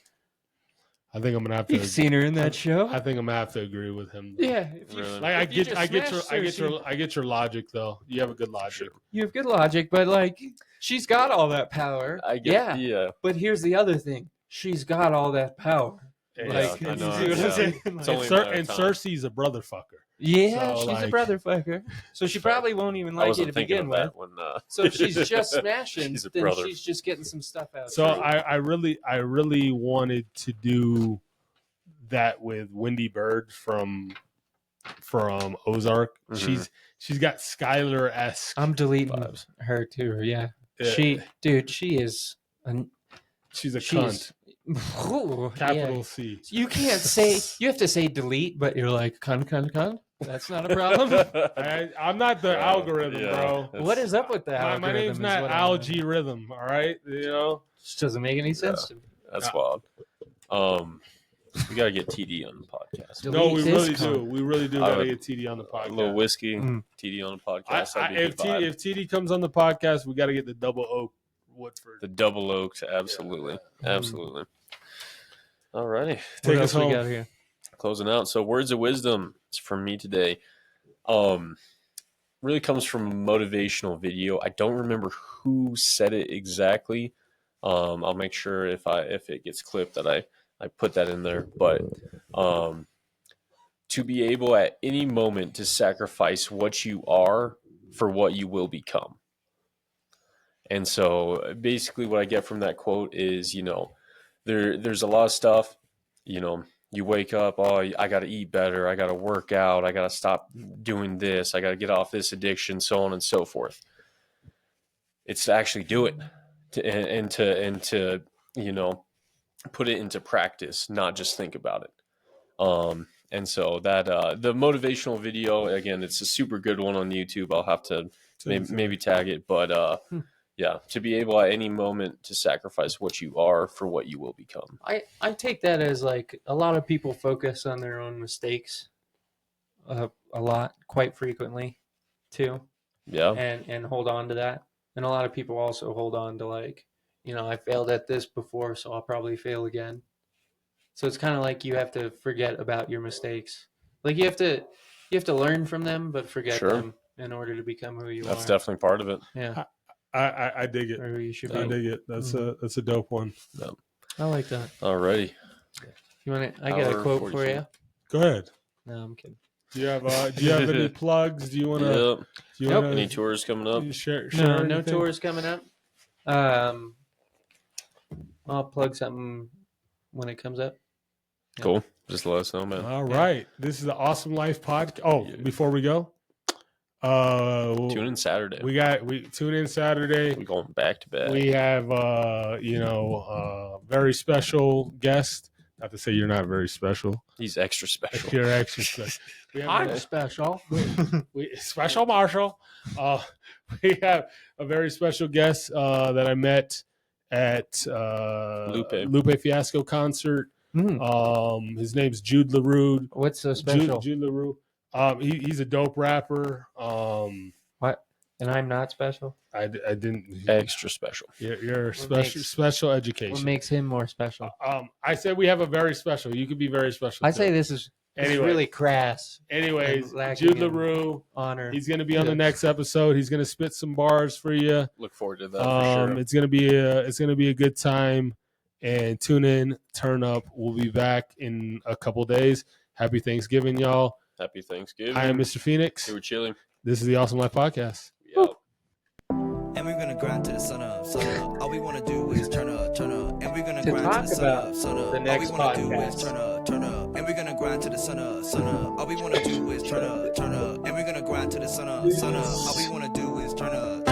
I think I'm gonna have to. you've seen her in that show. I think I'm gonna have to agree with him. Though. Yeah, if you, Really? Like if you just smash I get your logic though. You have a good logic. you have good logic, but like she's got all that power. I get, yeah. But here's the other thing: she's got all that power. Yeah, Like, I know, you see what yeah. I'm saying? It's Like, only a matter of And time. Cersei's a brother fucker. yeah, So, she's a like- brother fucker. So she probably won't even I like you wasn't to thinking begin of with. that when. So if she's just smashing, She's a then brother. she's just getting some stuff out. So of her. I really wanted to do that with Wendy Bird from Ozark. Mhm. She's got Skylar-esque I'm deleting vibes. her too. Yeah, Yeah. she is. She's a She's cunt. Capital C. You can't say. You have to say delete, but you're like cunt. That's not a problem. I'm not the algorithm, yeah, bro. it's- What is up with that? My name's not Algae Rhythm. All right, Just doesn't make any sense to me. That's wild. We gotta get TD on the podcast. No, we Delete really this do. cunt. We really do I gotta would- get TD on the A podcast. little whiskey, Mm. TD on the podcast. That'd be a If good vibe. TD comes on the podcast, we got to get the double oak Woodford. The double oaks, absolutely, absolutely. All righty, Take What us else we home. got here? closing out. So, words of wisdom is from me today. Really comes from a motivational video. I don't remember who said it exactly. I'll make sure if it gets clipped that I put that in there. But to be able at any moment to sacrifice what you are for what you will become. And so basically what I get from that quote is, there's a lot of stuff, you wake up, oh, I got to eat better. I got to work out. I got to stop doing this. I got to get off this addiction, so on and so forth. It's to actually do it and to put it into practice, not just think about it. And so that the motivational video, again, it's a super good one on YouTube. I'll have to maybe tag it, but yeah, to be able at any moment to sacrifice what you are for what you will become. I take that as like a lot of people focus on their own mistakes a lot, quite frequently, too, Yeah, and hold on to that. And a lot of people also hold on to like, I failed at this before, so I'll probably fail again. So it's kind of like you have to forget about your mistakes. Like you have to learn from them, but forget Sure. them in order to become who you that's are. definitely part of it. Yeah, I dig it. or who you should I be. dig it. That's a dope one. I like that. Alrighty. You want it? I got a Hour quote for 42. you. Go ahead. No, I'm kidding. Do you have any plugs? Do you want to? Yep. Nope. Any tours coming up? Share No anything? tours coming up. I'll plug something when it comes up. Cool. Just let us know, man. All right. This is the Awesome Life podcast. Oh, before we go, Tune in Saturday. we tune in Saturday. We're going back to back. We have very special guest. Not to say you're not very special. He's extra special. You're extra special. We have I'm special. special Marshall. We have a very special guest that I met at Lupe Fiasco concert. His name's Jude LaRue. What's so special? Jude LaRue. He's a dope rapper. And I'm not special. I didn't. Extra special. You're What special. makes- Special What education. makes him more special? I said we have a very special. You could be very special. I too. say this is It's Anyway, really crass. anyways, and lacking Jude in LaRue, honor. he's gonna be on the next episode. He's gonna spit some bars for you. Look forward to that for sure. It's gonna be a good time. And tune in, turn up. We'll be back in a couple days. Happy Thanksgiving, y'all. Happy Thanksgiving. I am Mr. Phoenix. Hey, we're chilling. This is the Awesome Life Podcast. Yeah. And we're gonna grind to the sun up, sun up. All we wanna do is turn up, turn up. And we're gonna To grind talk to the sun about up, sun up. the next All we wanna do podcast. is turn up, turn up. And we're gonna grind to the sun up, sun up. All we wanna do is turn up, turn up. And we're gonna grind to the sun up, sun up. All we wanna do is turn up.